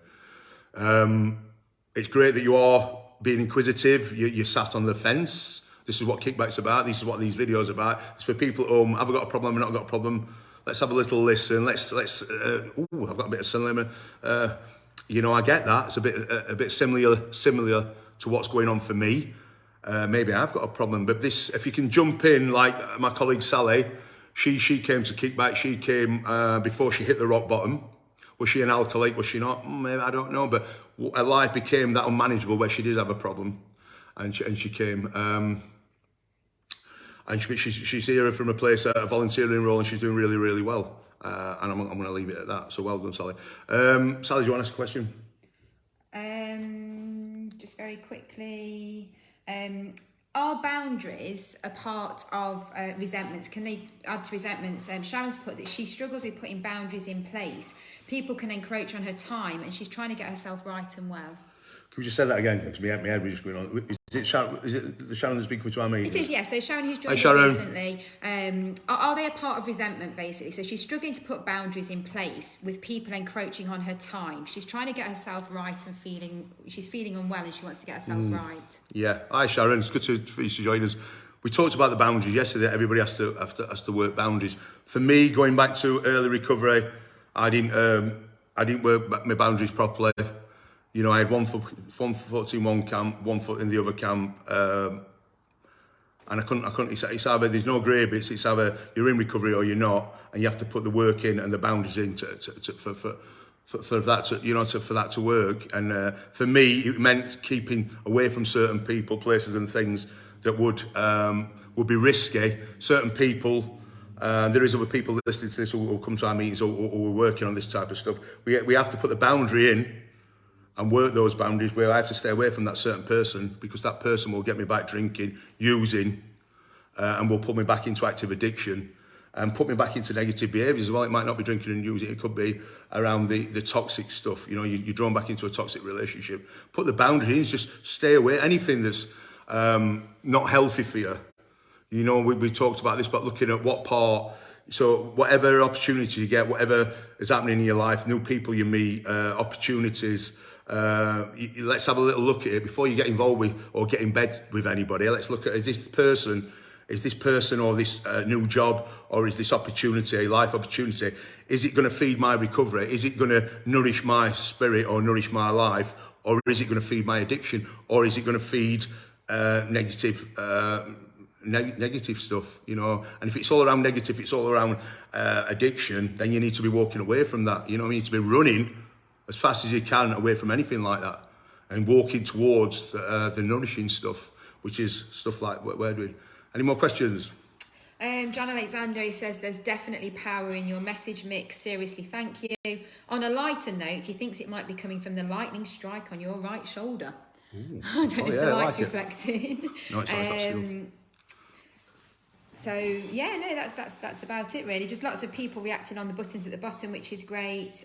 It's great that you are being inquisitive. You sat on the fence. This is what Kickback's about. This is what these videos are about. It's for people at home. Have I got a problem? Have I not got a problem? Let's have a little listen. Let's. Ooh, I've got a bit of cinema. You know, I get that. It's a bit similar to what's going on for me. Maybe I've got a problem, but this, if you can jump in, like my colleague Sally, she came to Kickback. She came before she hit the rock bottom. Was she an alcoholic? Was she not? Maybe, I don't know. But her life became that unmanageable where she did have a problem, and she came. And she's here from a place, a volunteering role, and she's doing really, really well. And I'm going to leave it at that. So well done, Sally. Sally, do you want to ask a question? Just very quickly, are boundaries a part of resentments? Can they add to resentments? Sharon's put that she struggles with putting boundaries in place. People can encroach on her time, and she's trying to get herself right and well. Can we just say that again? Because my head was just going on. Is it Sharon? Is it the Sharon that's been coming to our meeting? It is, yeah. So Sharon, who's joined us recently, are they a part of resentment, basically? So she's struggling to put boundaries in place with people encroaching on her time. She's trying to get herself right and she's feeling unwell, and she wants to get herself right. Yeah. Hi, Sharon. It's good for you to join us. We talked about the boundaries yesterday. Everybody has to work boundaries. For me, going back to early recovery, I didn't work my boundaries properly. You know, I had one foot in one camp, 1 foot in the other camp, and I couldn't. It's either there's no grey bits. It's either you're in recovery or you're not, and you have to put the work in and the boundaries in for that to, you know, for that to work. And for me, it meant keeping away from certain people, places, and things that would be risky. Certain people. There is other people listening to this who will come to our meetings or we're working on this type of stuff. We have to put the boundary in and work those boundaries where I have to stay away from that certain person, because that person will get me back drinking, using, and will put me back into active addiction and put me back into negative behaviours as well. It might not be drinking and using, it could be around the toxic stuff. You know, you're drawn back into a toxic relationship. Put the boundaries, just stay away. Anything that's not healthy for you. You know, we talked about this, but looking at what part. So whatever opportunity you get, whatever is happening in your life, new people you meet, opportunities, let's have a little look at it before you get involved with or get in bed with anybody. Let's look at, is this person or this new job, or is this opportunity, a life opportunity, is it going to feed my recovery? Is it going to nourish my spirit or nourish my life? Or is it going to feed my addiction? Or is it going to feed negative stuff, you know? And if it's all around negative, it's all around addiction, then you need to be walking away from that. You know what I mean? You need to be running as fast as you can away from anything like that and walking towards the nourishing stuff, which is stuff like what we're doing. Any more questions? John Alexander says there's definitely power in your message, Mick. Seriously, thank you. On a lighter note, he thinks it might be coming from the lightning strike on your right shoulder. Ooh. I don't know if the light's reflecting. No, it's not. So yeah, no, that's about it really. Just lots of people reacting on the buttons at the bottom, which is great.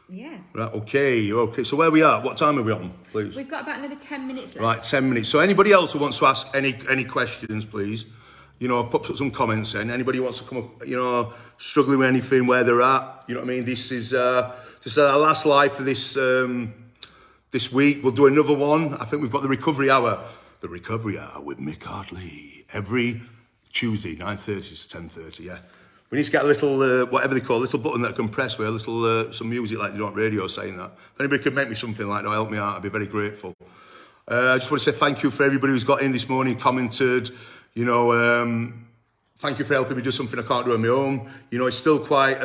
Yeah. Right, okay. So where we are? What time are we on, please? We've got about another 10 minutes left. Right, 10 minutes. So anybody else who wants to ask any questions, please, you know, put some comments in. Anybody who wants to come up, you know, struggling with anything, where they're at, you know what I mean? This is our last live for this this week. We'll do another one. I think we've got the recovery hour. The recovery hour with Mick Hartley every Tuesday, 9:30 to 10:30. Yeah. We need to get a little, whatever they call, a little button that I can press with a little, some music like you do on radio saying that. If anybody could make me something like that, help me out, I'd be very grateful. I just want to say thank you for everybody who's got in this morning, commented, you know, thank you for helping me do something I can't do on my own. You know, it's still quite,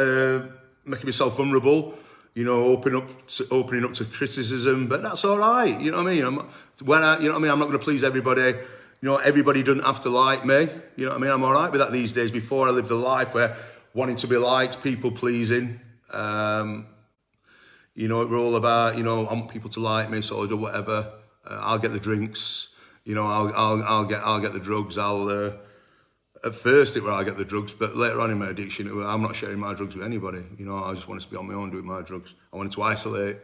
making myself vulnerable, you know, opening up to criticism, but that's all right, you know what I mean? You know what I mean? I'm not going to please everybody. You know, everybody doesn't have to like me. You know what I mean? I'm all right with that these days. Before I lived a life where wanting to be liked, people pleasing. You know, we're all about, you know, I want people to like me, so I'll do whatever. I'll get the drinks. You know, I'll get the drugs. At first it was I get the drugs, but later on in my addiction, I'm not sharing my drugs with anybody. You know, I just wanted to be on my own doing my drugs. I wanted to isolate.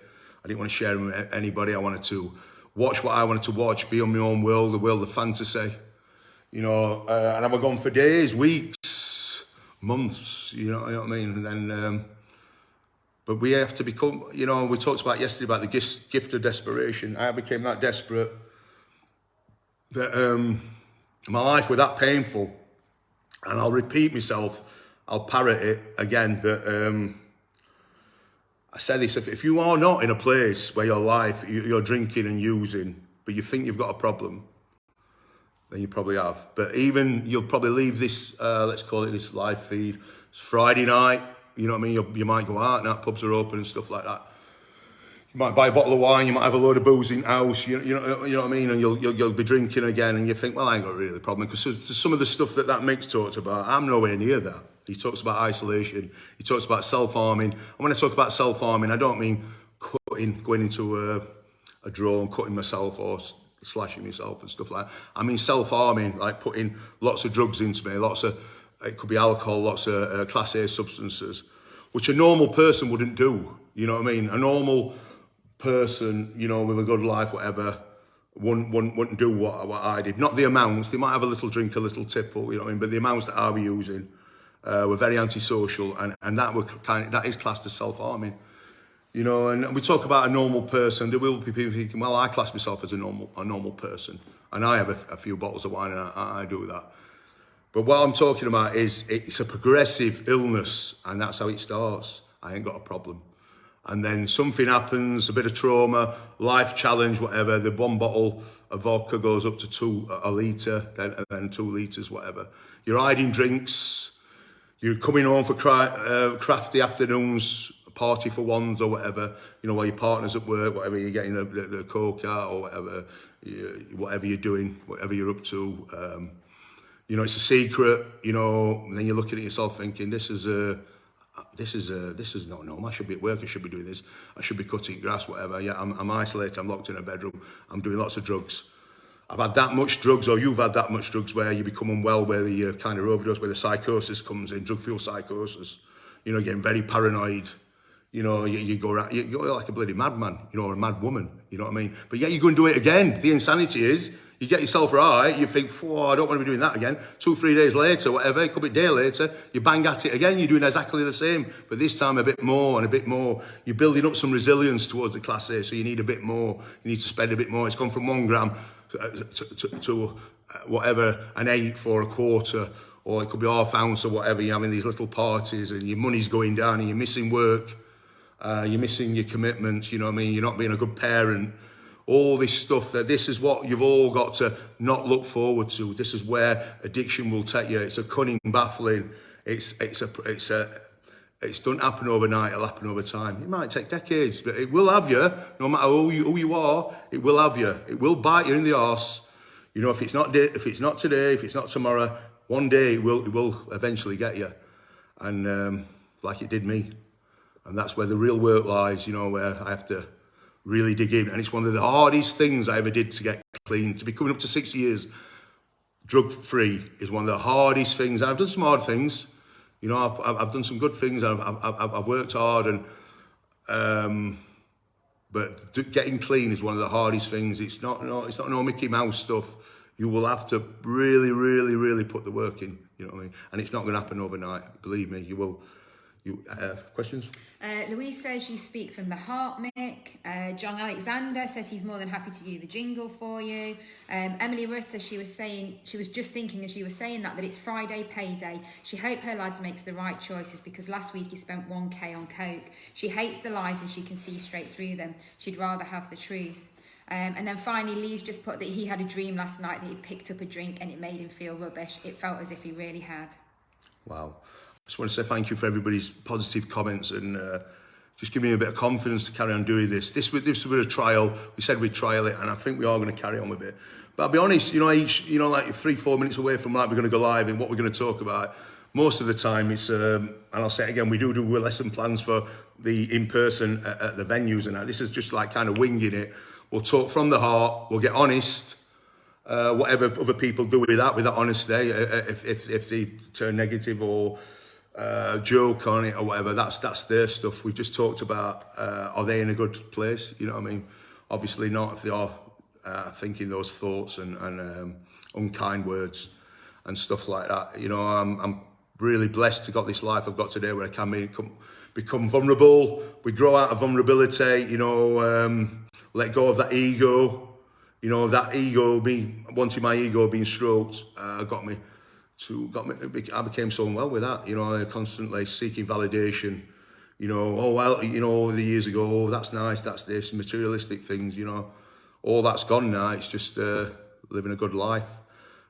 I didn't want to share them with anybody. I wanted to watch what I wanted to watch, be on my own world, the world of fantasy. You know, and I was gone for days, weeks, months. You know what I mean? And then, but we have to become. You know, we talked about yesterday about the gift of desperation. I became that desperate that my life was that painful. And I'll repeat myself, I'll parrot it again, that I said this, if you are not in a place where your life, you're drinking and using, but you think you've got a problem, then you probably have. But even, you'll probably leave this, let's call it this live feed, it's Friday night, you know what I mean, you might go out, now pubs are open and stuff like that. You might buy a bottle of wine, you might have a load of booze in house, you know what I mean, and you'll be drinking again, and you think, well, I ain't got really a problem, because some of the stuff that Mick talks about, I'm nowhere near that. He talks about isolation, he talks about self-harming, and when I talk about self-harming, I don't mean going into a draw and cutting myself or slashing myself and stuff like that. I mean self-harming, like putting lots of drugs into me, it could be alcohol, lots of class A substances, which a normal person wouldn't do, you know what I mean? A normal person, you know, with a good life, whatever, wouldn't do what I did. Not the amounts. They might have a little drink, a little tipple, you know what I mean? But the amounts that I was using were very antisocial, and that is classed as self-harming. You know, and we talk about a normal person. There will be people thinking, well, I class myself as a normal person, and I have a few bottles of wine, and I do that. But what I'm talking about is it's a progressive illness, and that's how it starts. I ain't got a problem. And then something happens, a bit of trauma, life challenge, whatever. The one bottle of vodka goes up to a litre, then 2 litres, whatever. You're hiding drinks. You're coming home for crafty afternoons, party for ones or whatever. You know, while your partner's at work, whatever, you're getting the coke out or whatever you're doing, whatever you're up to. You know, it's a secret, you know, and then you're looking at yourself thinking, this is not normal. I should be at work. I should be doing this. I should be cutting grass, whatever. Yeah, I'm isolated. I'm locked in a bedroom. I'm doing lots of drugs. I've had that much drugs, or you've had that much drugs, where you become unwell, where you kind of overdose, where the psychosis comes in, drug-fueled psychosis. You know, getting very paranoid. You know, you go like a bloody madman, you know, or a mad woman. You know what I mean? But yeah, you go and do it again. The insanity is, you get yourself right, you think, I don't want to be doing that again. 2-3 days later, whatever, it could be a day later, you bang at it again, you're doing exactly the same, but this time a bit more and a bit more. You're building up some resilience towards the class A, so you need a bit more, you need to spend a bit more. It's gone from 1 gram to whatever, an 8 for a quarter, or it could be half ounce or whatever. You're having these little parties and your money's going down and you're missing work, you're missing your commitments, you know what I mean? You're not being a good parent. All this stuff, that this is what you've all got to not look forward to. This is where addiction will take you. It's a cunning, baffling. It doesn't happen overnight. It'll happen over time. It might take decades, but it will have you. No matter who you are, it will have you. It will bite you in the arse. You know, if it's not today, if it's not tomorrow, one day it will eventually get you, and like it did me. And that's where the real work lies. You know, where I have to really dig in, and it's one of the hardest things I ever did to get clean. To be coming up to 6 years drug-free is one of the hardest things. And I've done some hard things, you know. I've done some good things. I've worked hard, but getting clean is one of the hardest things. It's not no Mickey Mouse stuff. You will have to really, really, really put the work in. You know what I mean? And it's not going to happen overnight. Believe me, you will. Questions? Louise says you speak from the heart, Mick. John Alexander says he's more than happy to do the jingle for you. Emily Rutter, she was just thinking as you were saying that it's Friday payday. She hoped her lads makes the right choices, because last week he spent 1k on coke. She hates the lies and she can see straight through them. She'd rather have the truth. And then finally, Lee's just put that he had a dream last night that he picked up a drink and it made him feel rubbish. It felt as if he really had. Wow. I just want to say thank you for everybody's positive comments, and just give me a bit of confidence to carry on doing this. This was a trial. We said we'd trial it, and I think we are going to carry on with it. But I'll be honest, like 3-4 minutes away from like we're going to go live and what we're going to talk about. Most of the time it's, and I'll say it again, we do lesson plans for the in-person at the venues and that. This is just like kind of winging it. We'll talk from the heart, we'll get honest, whatever other people do with that honesty, if they turn negative or joke on it or whatever, that's their stuff. We've just talked about, are they in a good place? You know what I mean? Obviously not if they are thinking those thoughts and unkind words and stuff like that. I'm really blessed to got this life I've got today where I can become vulnerable. We grow out of vulnerability, let go of that ego. Wanting my ego being stroked, got me. I became so unwell with that. Constantly seeking validation. The years ago, that's nice, that's this, materialistic things. All that's gone now. It's just living a good life.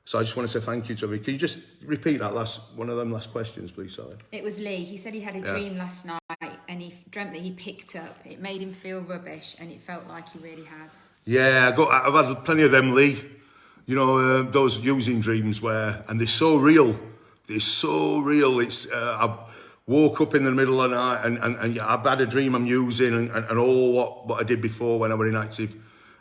So I just want to say thank you to everybody. Can you just repeat that one of them last questions, please? Sorry. It was Lee. He said he had a dream last night and he dreamt that he picked up. It made him feel rubbish and it felt like he really had. Yeah, I've had plenty of them, Lee. Those using dreams and they're so real. They're so real. It's I've woke up in the middle of the night and I've had a dream I'm using and all what I did before when I was in active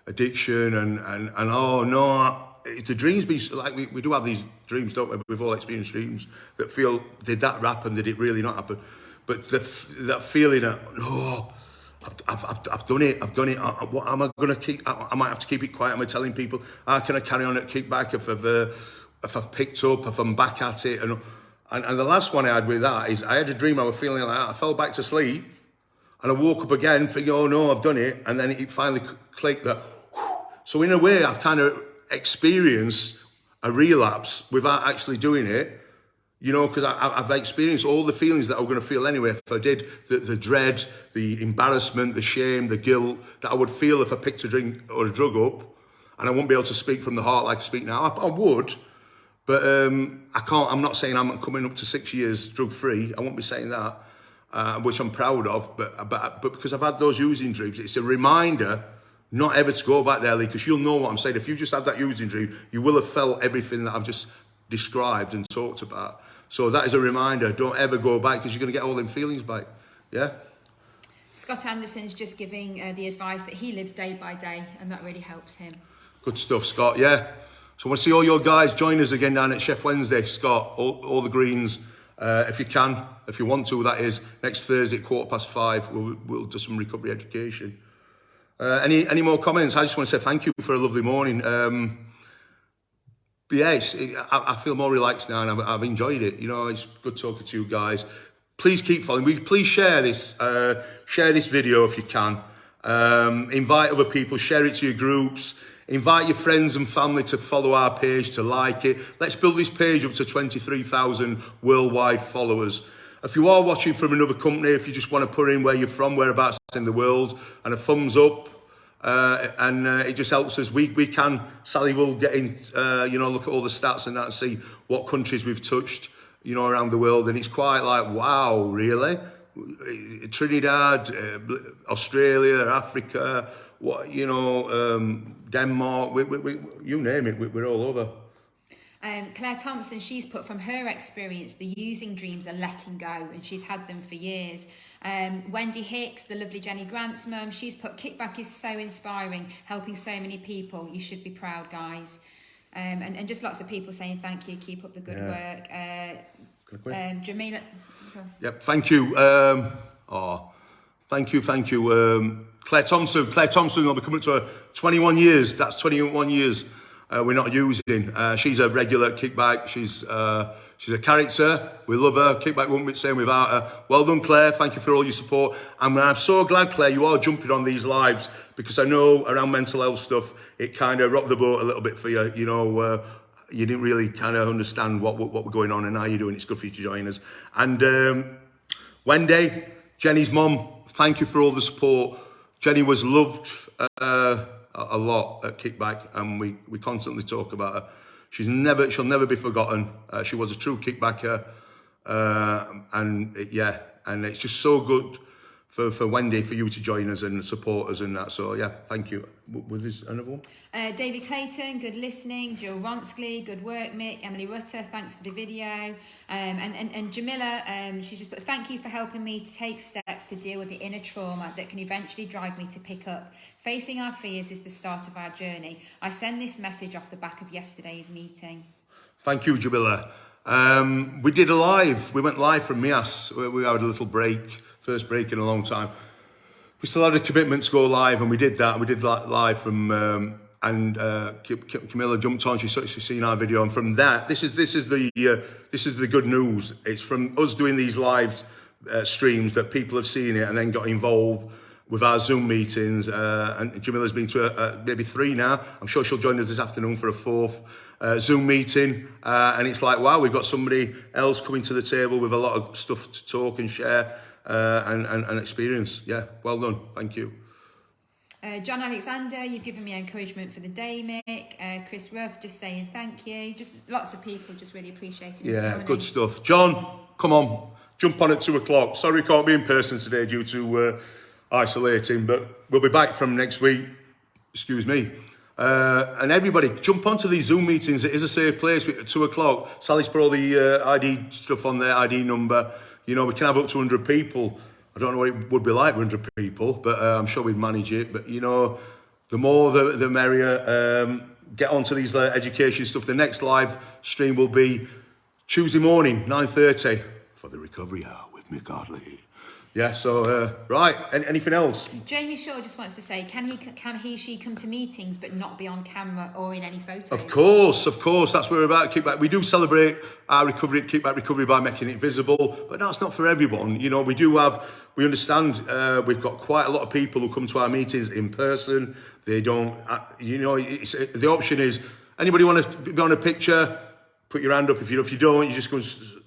addiction and oh no. The dreams be like we do have these dreams, don't we? We've all experienced dreams that feel, did that happen? Did it really not happen? But that feeling that I've done it. What am I going to keep? I might have to keep it quiet. Am I telling people? How can I carry on at kickback if I've picked up, if I'm back at it? And the last one I had with that is I had a dream I was feeling like that. I fell back to sleep and I woke up again thinking, oh no, I've done it. And then it finally clicked that. So in a way, I've kind of experienced a relapse without actually doing it, because I've experienced all the feelings that I was going to feel anyway if I did, the dread, the embarrassment, the shame, the guilt that I would feel if I picked a drink or a drug up, and I wouldn't be able to speak from the heart like I speak now. I would, but I can't. I'm not saying I'm coming up to 6 years drug-free. I won't be saying that, which I'm proud of, but because I've had those using dreams, it's a reminder not ever to go back there, Lee, because you'll know what I'm saying. If you just had that using dream, you will have felt everything that I've just described and talked about. So that is a reminder. Don't ever go back because you're going to get all them feelings back. Yeah? Scott Anderson's just giving the advice that he lives day by day, and that really helps him. Good stuff, Scott. Yeah. So I want to see all your guys join us again down at Chef Wednesday, Scott. All the greens, if you can, if you want to, that is. Next Thursday at 5:15, we'll do some recovery education. Any more comments? I just want to say thank you for a lovely morning. Yes, I feel more relaxed now and I've enjoyed it. It's good talking to you guys. Please keep following. Please share this video if you can. Invite other people, share it to your groups. Invite your friends and family to follow our page, to like it. Let's build this page up to 23,000 worldwide followers. If you are watching from another company, if you just want to put in where you're from, whereabouts in the world, and a thumbs up, it just helps us. We can, Sally will get in, look at all the stats and that and see what countries we've touched, around the world. And it's quite like, wow, really? Trinidad, Australia, Africa, Denmark, you name it, we're all over. Claire Thompson, she's put from her experience, the using dreams are letting go, and she's had them for years. Wendy Hicks, the lovely Jenny Grant's mum, she's put kickback is so inspiring, helping so many people. You should be proud, guys. And just lots of people saying thank you, keep up the good work. Jamila. Yep, thank you. Thank you. Claire Thompson will be coming to 21 years. That's 21 years. We're not using. She's a regular kickback. She's a character. We love her. Kickback wouldn't be the same without her. Well done, Claire. Thank you for all your support. And I'm so glad, Claire, you are jumping on these lives because I know around mental health stuff, it kind of rocked the boat a little bit for you. You didn't really kind of understand what we're going on and how you're doing. It's good for you to join us. And Wendy, Jenny's mum, thank you for all the support. Jenny was loved a lot at Kickback, and we constantly talk about her. She'll never be forgotten. She was a true kickbacker, and it's just so good for Wendy, for you to join us and support us and that. So yeah, thank you. Was this another one? David Clayton, good listening. Jill Ronsley, good work, Mick. Emily Rutter, thanks for the video. And Jamila, she's just put, thank you for helping me to take steps to deal with the inner trauma that can eventually drive me to pick up. Facing our fears is the start of our journey. I send this message off the back of yesterday's meeting. Thank you, Jamila. We did a live. We went live from Mias. We had a little break, first break in a long time. We still had a commitment to go live, and we did that. We did that live from, Camilla jumped on. She's seen our video, and from that, this is the good news. It's from us doing these live streams that people have seen it and then got involved with our Zoom meetings. And Jamila's been to maybe 3 now. I'm sure she'll join us this afternoon for a 4th Zoom meeting. And it's like, wow, we've got somebody else coming to the table with a lot of stuff to talk and share and experience. Yeah, well done. Thank you. John Alexander, you've given me encouragement for the day, Mick. Chris Ruff, just saying thank you. Just lots of people just really appreciating this morning. Good stuff. John, come on, jump on at 2 o'clock. Sorry we can't be in person today due to isolating, but we'll be back from next week. Excuse me. And everybody, jump onto these Zoom meetings. It is a safe place at 2 o'clock. Sally's put all the ID stuff on there, ID number. You know, we can have up to 100 people. I don't know what it would be like with 100 people, but I'm sure we'd manage it. But, you know, the more the merrier. Get onto these education stuff. The next live stream will be Tuesday morning, 9:30, for the Recovery Hour with Mick Hartley. Yeah, so, right, anything else? Jamie Shaw just wants to say, can she come to meetings but not be on camera or in any photos? Of course, that's what we're about. Kickback. We do celebrate our recovery, Kickback Recovery, by making it visible, but that's not for everyone. You know, we understand we've got quite a lot of people who come to our meetings in person. They don't, the option is, anybody want to be on a picture? Put your hand up. If you don't,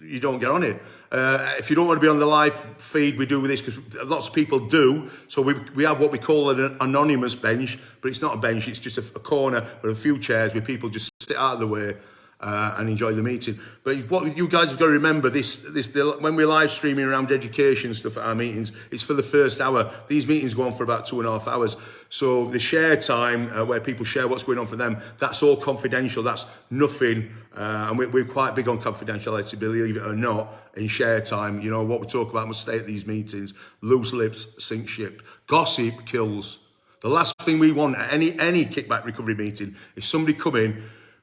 you don't get on it. If you don't want to be on the live feed, we do this because lots of people do. So we have what we call an anonymous bench, but it's not a bench. It's just a corner with a few chairs where people just sit out of the way and enjoy the meeting. But what you guys have got to remember, when we're live streaming around education stuff at our meetings, it's for the first hour. These meetings go on for about 2.5 hours. So the share time where people share what's going on for them, that's all confidential. That's nothing. And we're quite big on confidentiality, believe it or not, in share time. You know, what we talk about must stay at these meetings. Loose lips sink ship. Gossip kills. The last thing we want at any Kickback Recovery meeting is somebody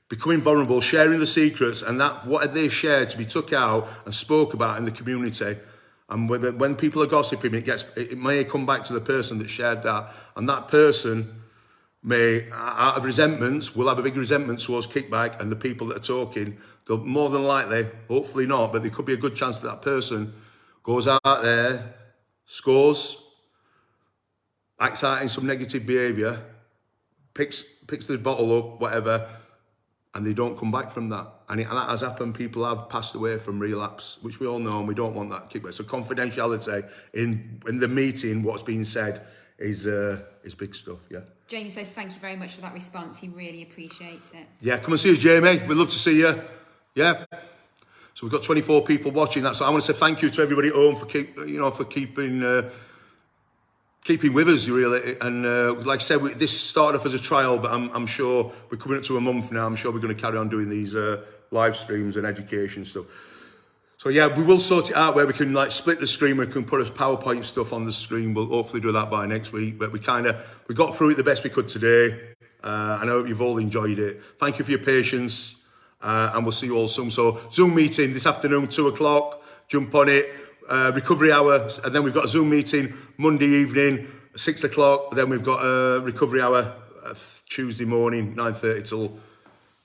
becoming vulnerable, sharing the secrets, and that what they shared to be took out and spoke about in the community. And when people are gossiping, it may come back to the person that shared that, and that person may, out of resentments, will have a big resentment towards Kickback and the people that are talking. They'll more than likely, hopefully not, but there could be a good chance that person goes out there, scores, acts out in some negative behaviour, picks the bottle up, whatever, and they don't come back from that. And that has happened. People have passed away from relapse, which we all know, and we don't want that kickback. So confidentiality in the meeting, what's being said, is big stuff, yeah. Jamie says thank you very much for that response. He really appreciates it. Yeah, come and see us, Jamie. We'd love to see you. Yeah. So we've got 24 people watching that. So I want to say thank you to everybody at home for keeping with us, really. And like I said, this started off as a trial, but I'm sure we're coming up to a month now. I'm sure we're going to carry on doing these live streams and education stuff. So yeah, we will sort it out where we can split the screen. We can put a PowerPoint stuff on the screen. We'll hopefully do that by next week. But we got through it the best we could today. And I hope you've all enjoyed it. Thank you for your patience. And we'll see you all soon. So Zoom meeting this afternoon, 2 o'clock. Jump on it. Recovery hour, and then we've got a Zoom meeting Monday evening, 6 o'clock. Then we've got a recovery hour Tuesday morning, 9:30 till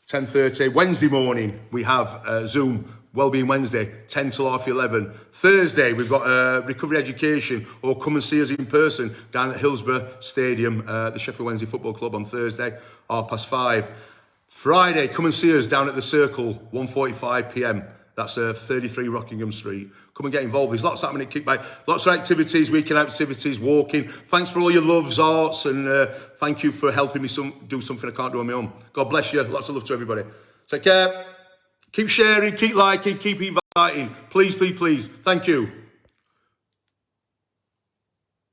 10:30. Wednesday morning we have Zoom Wellbeing Wednesday, 10 till 11:30. Thursday we've got recovery education, or come and see us in person down at Hillsborough Stadium, the Sheffield Wednesday Football Club on Thursday, 5:30. Friday, come and see us down at the Circle, 1:45 p.m. That's 33 Rockingham Street. Come and get involved. There's lots happening at Kickback. Lots of activities, weekend activities, walking. Thanks for all your loves, arts, and thank you for helping me do something I can't do on my own. God bless you. Lots of love to everybody. Take care. Keep sharing, keep liking, keep inviting. Please, please, please. Thank you.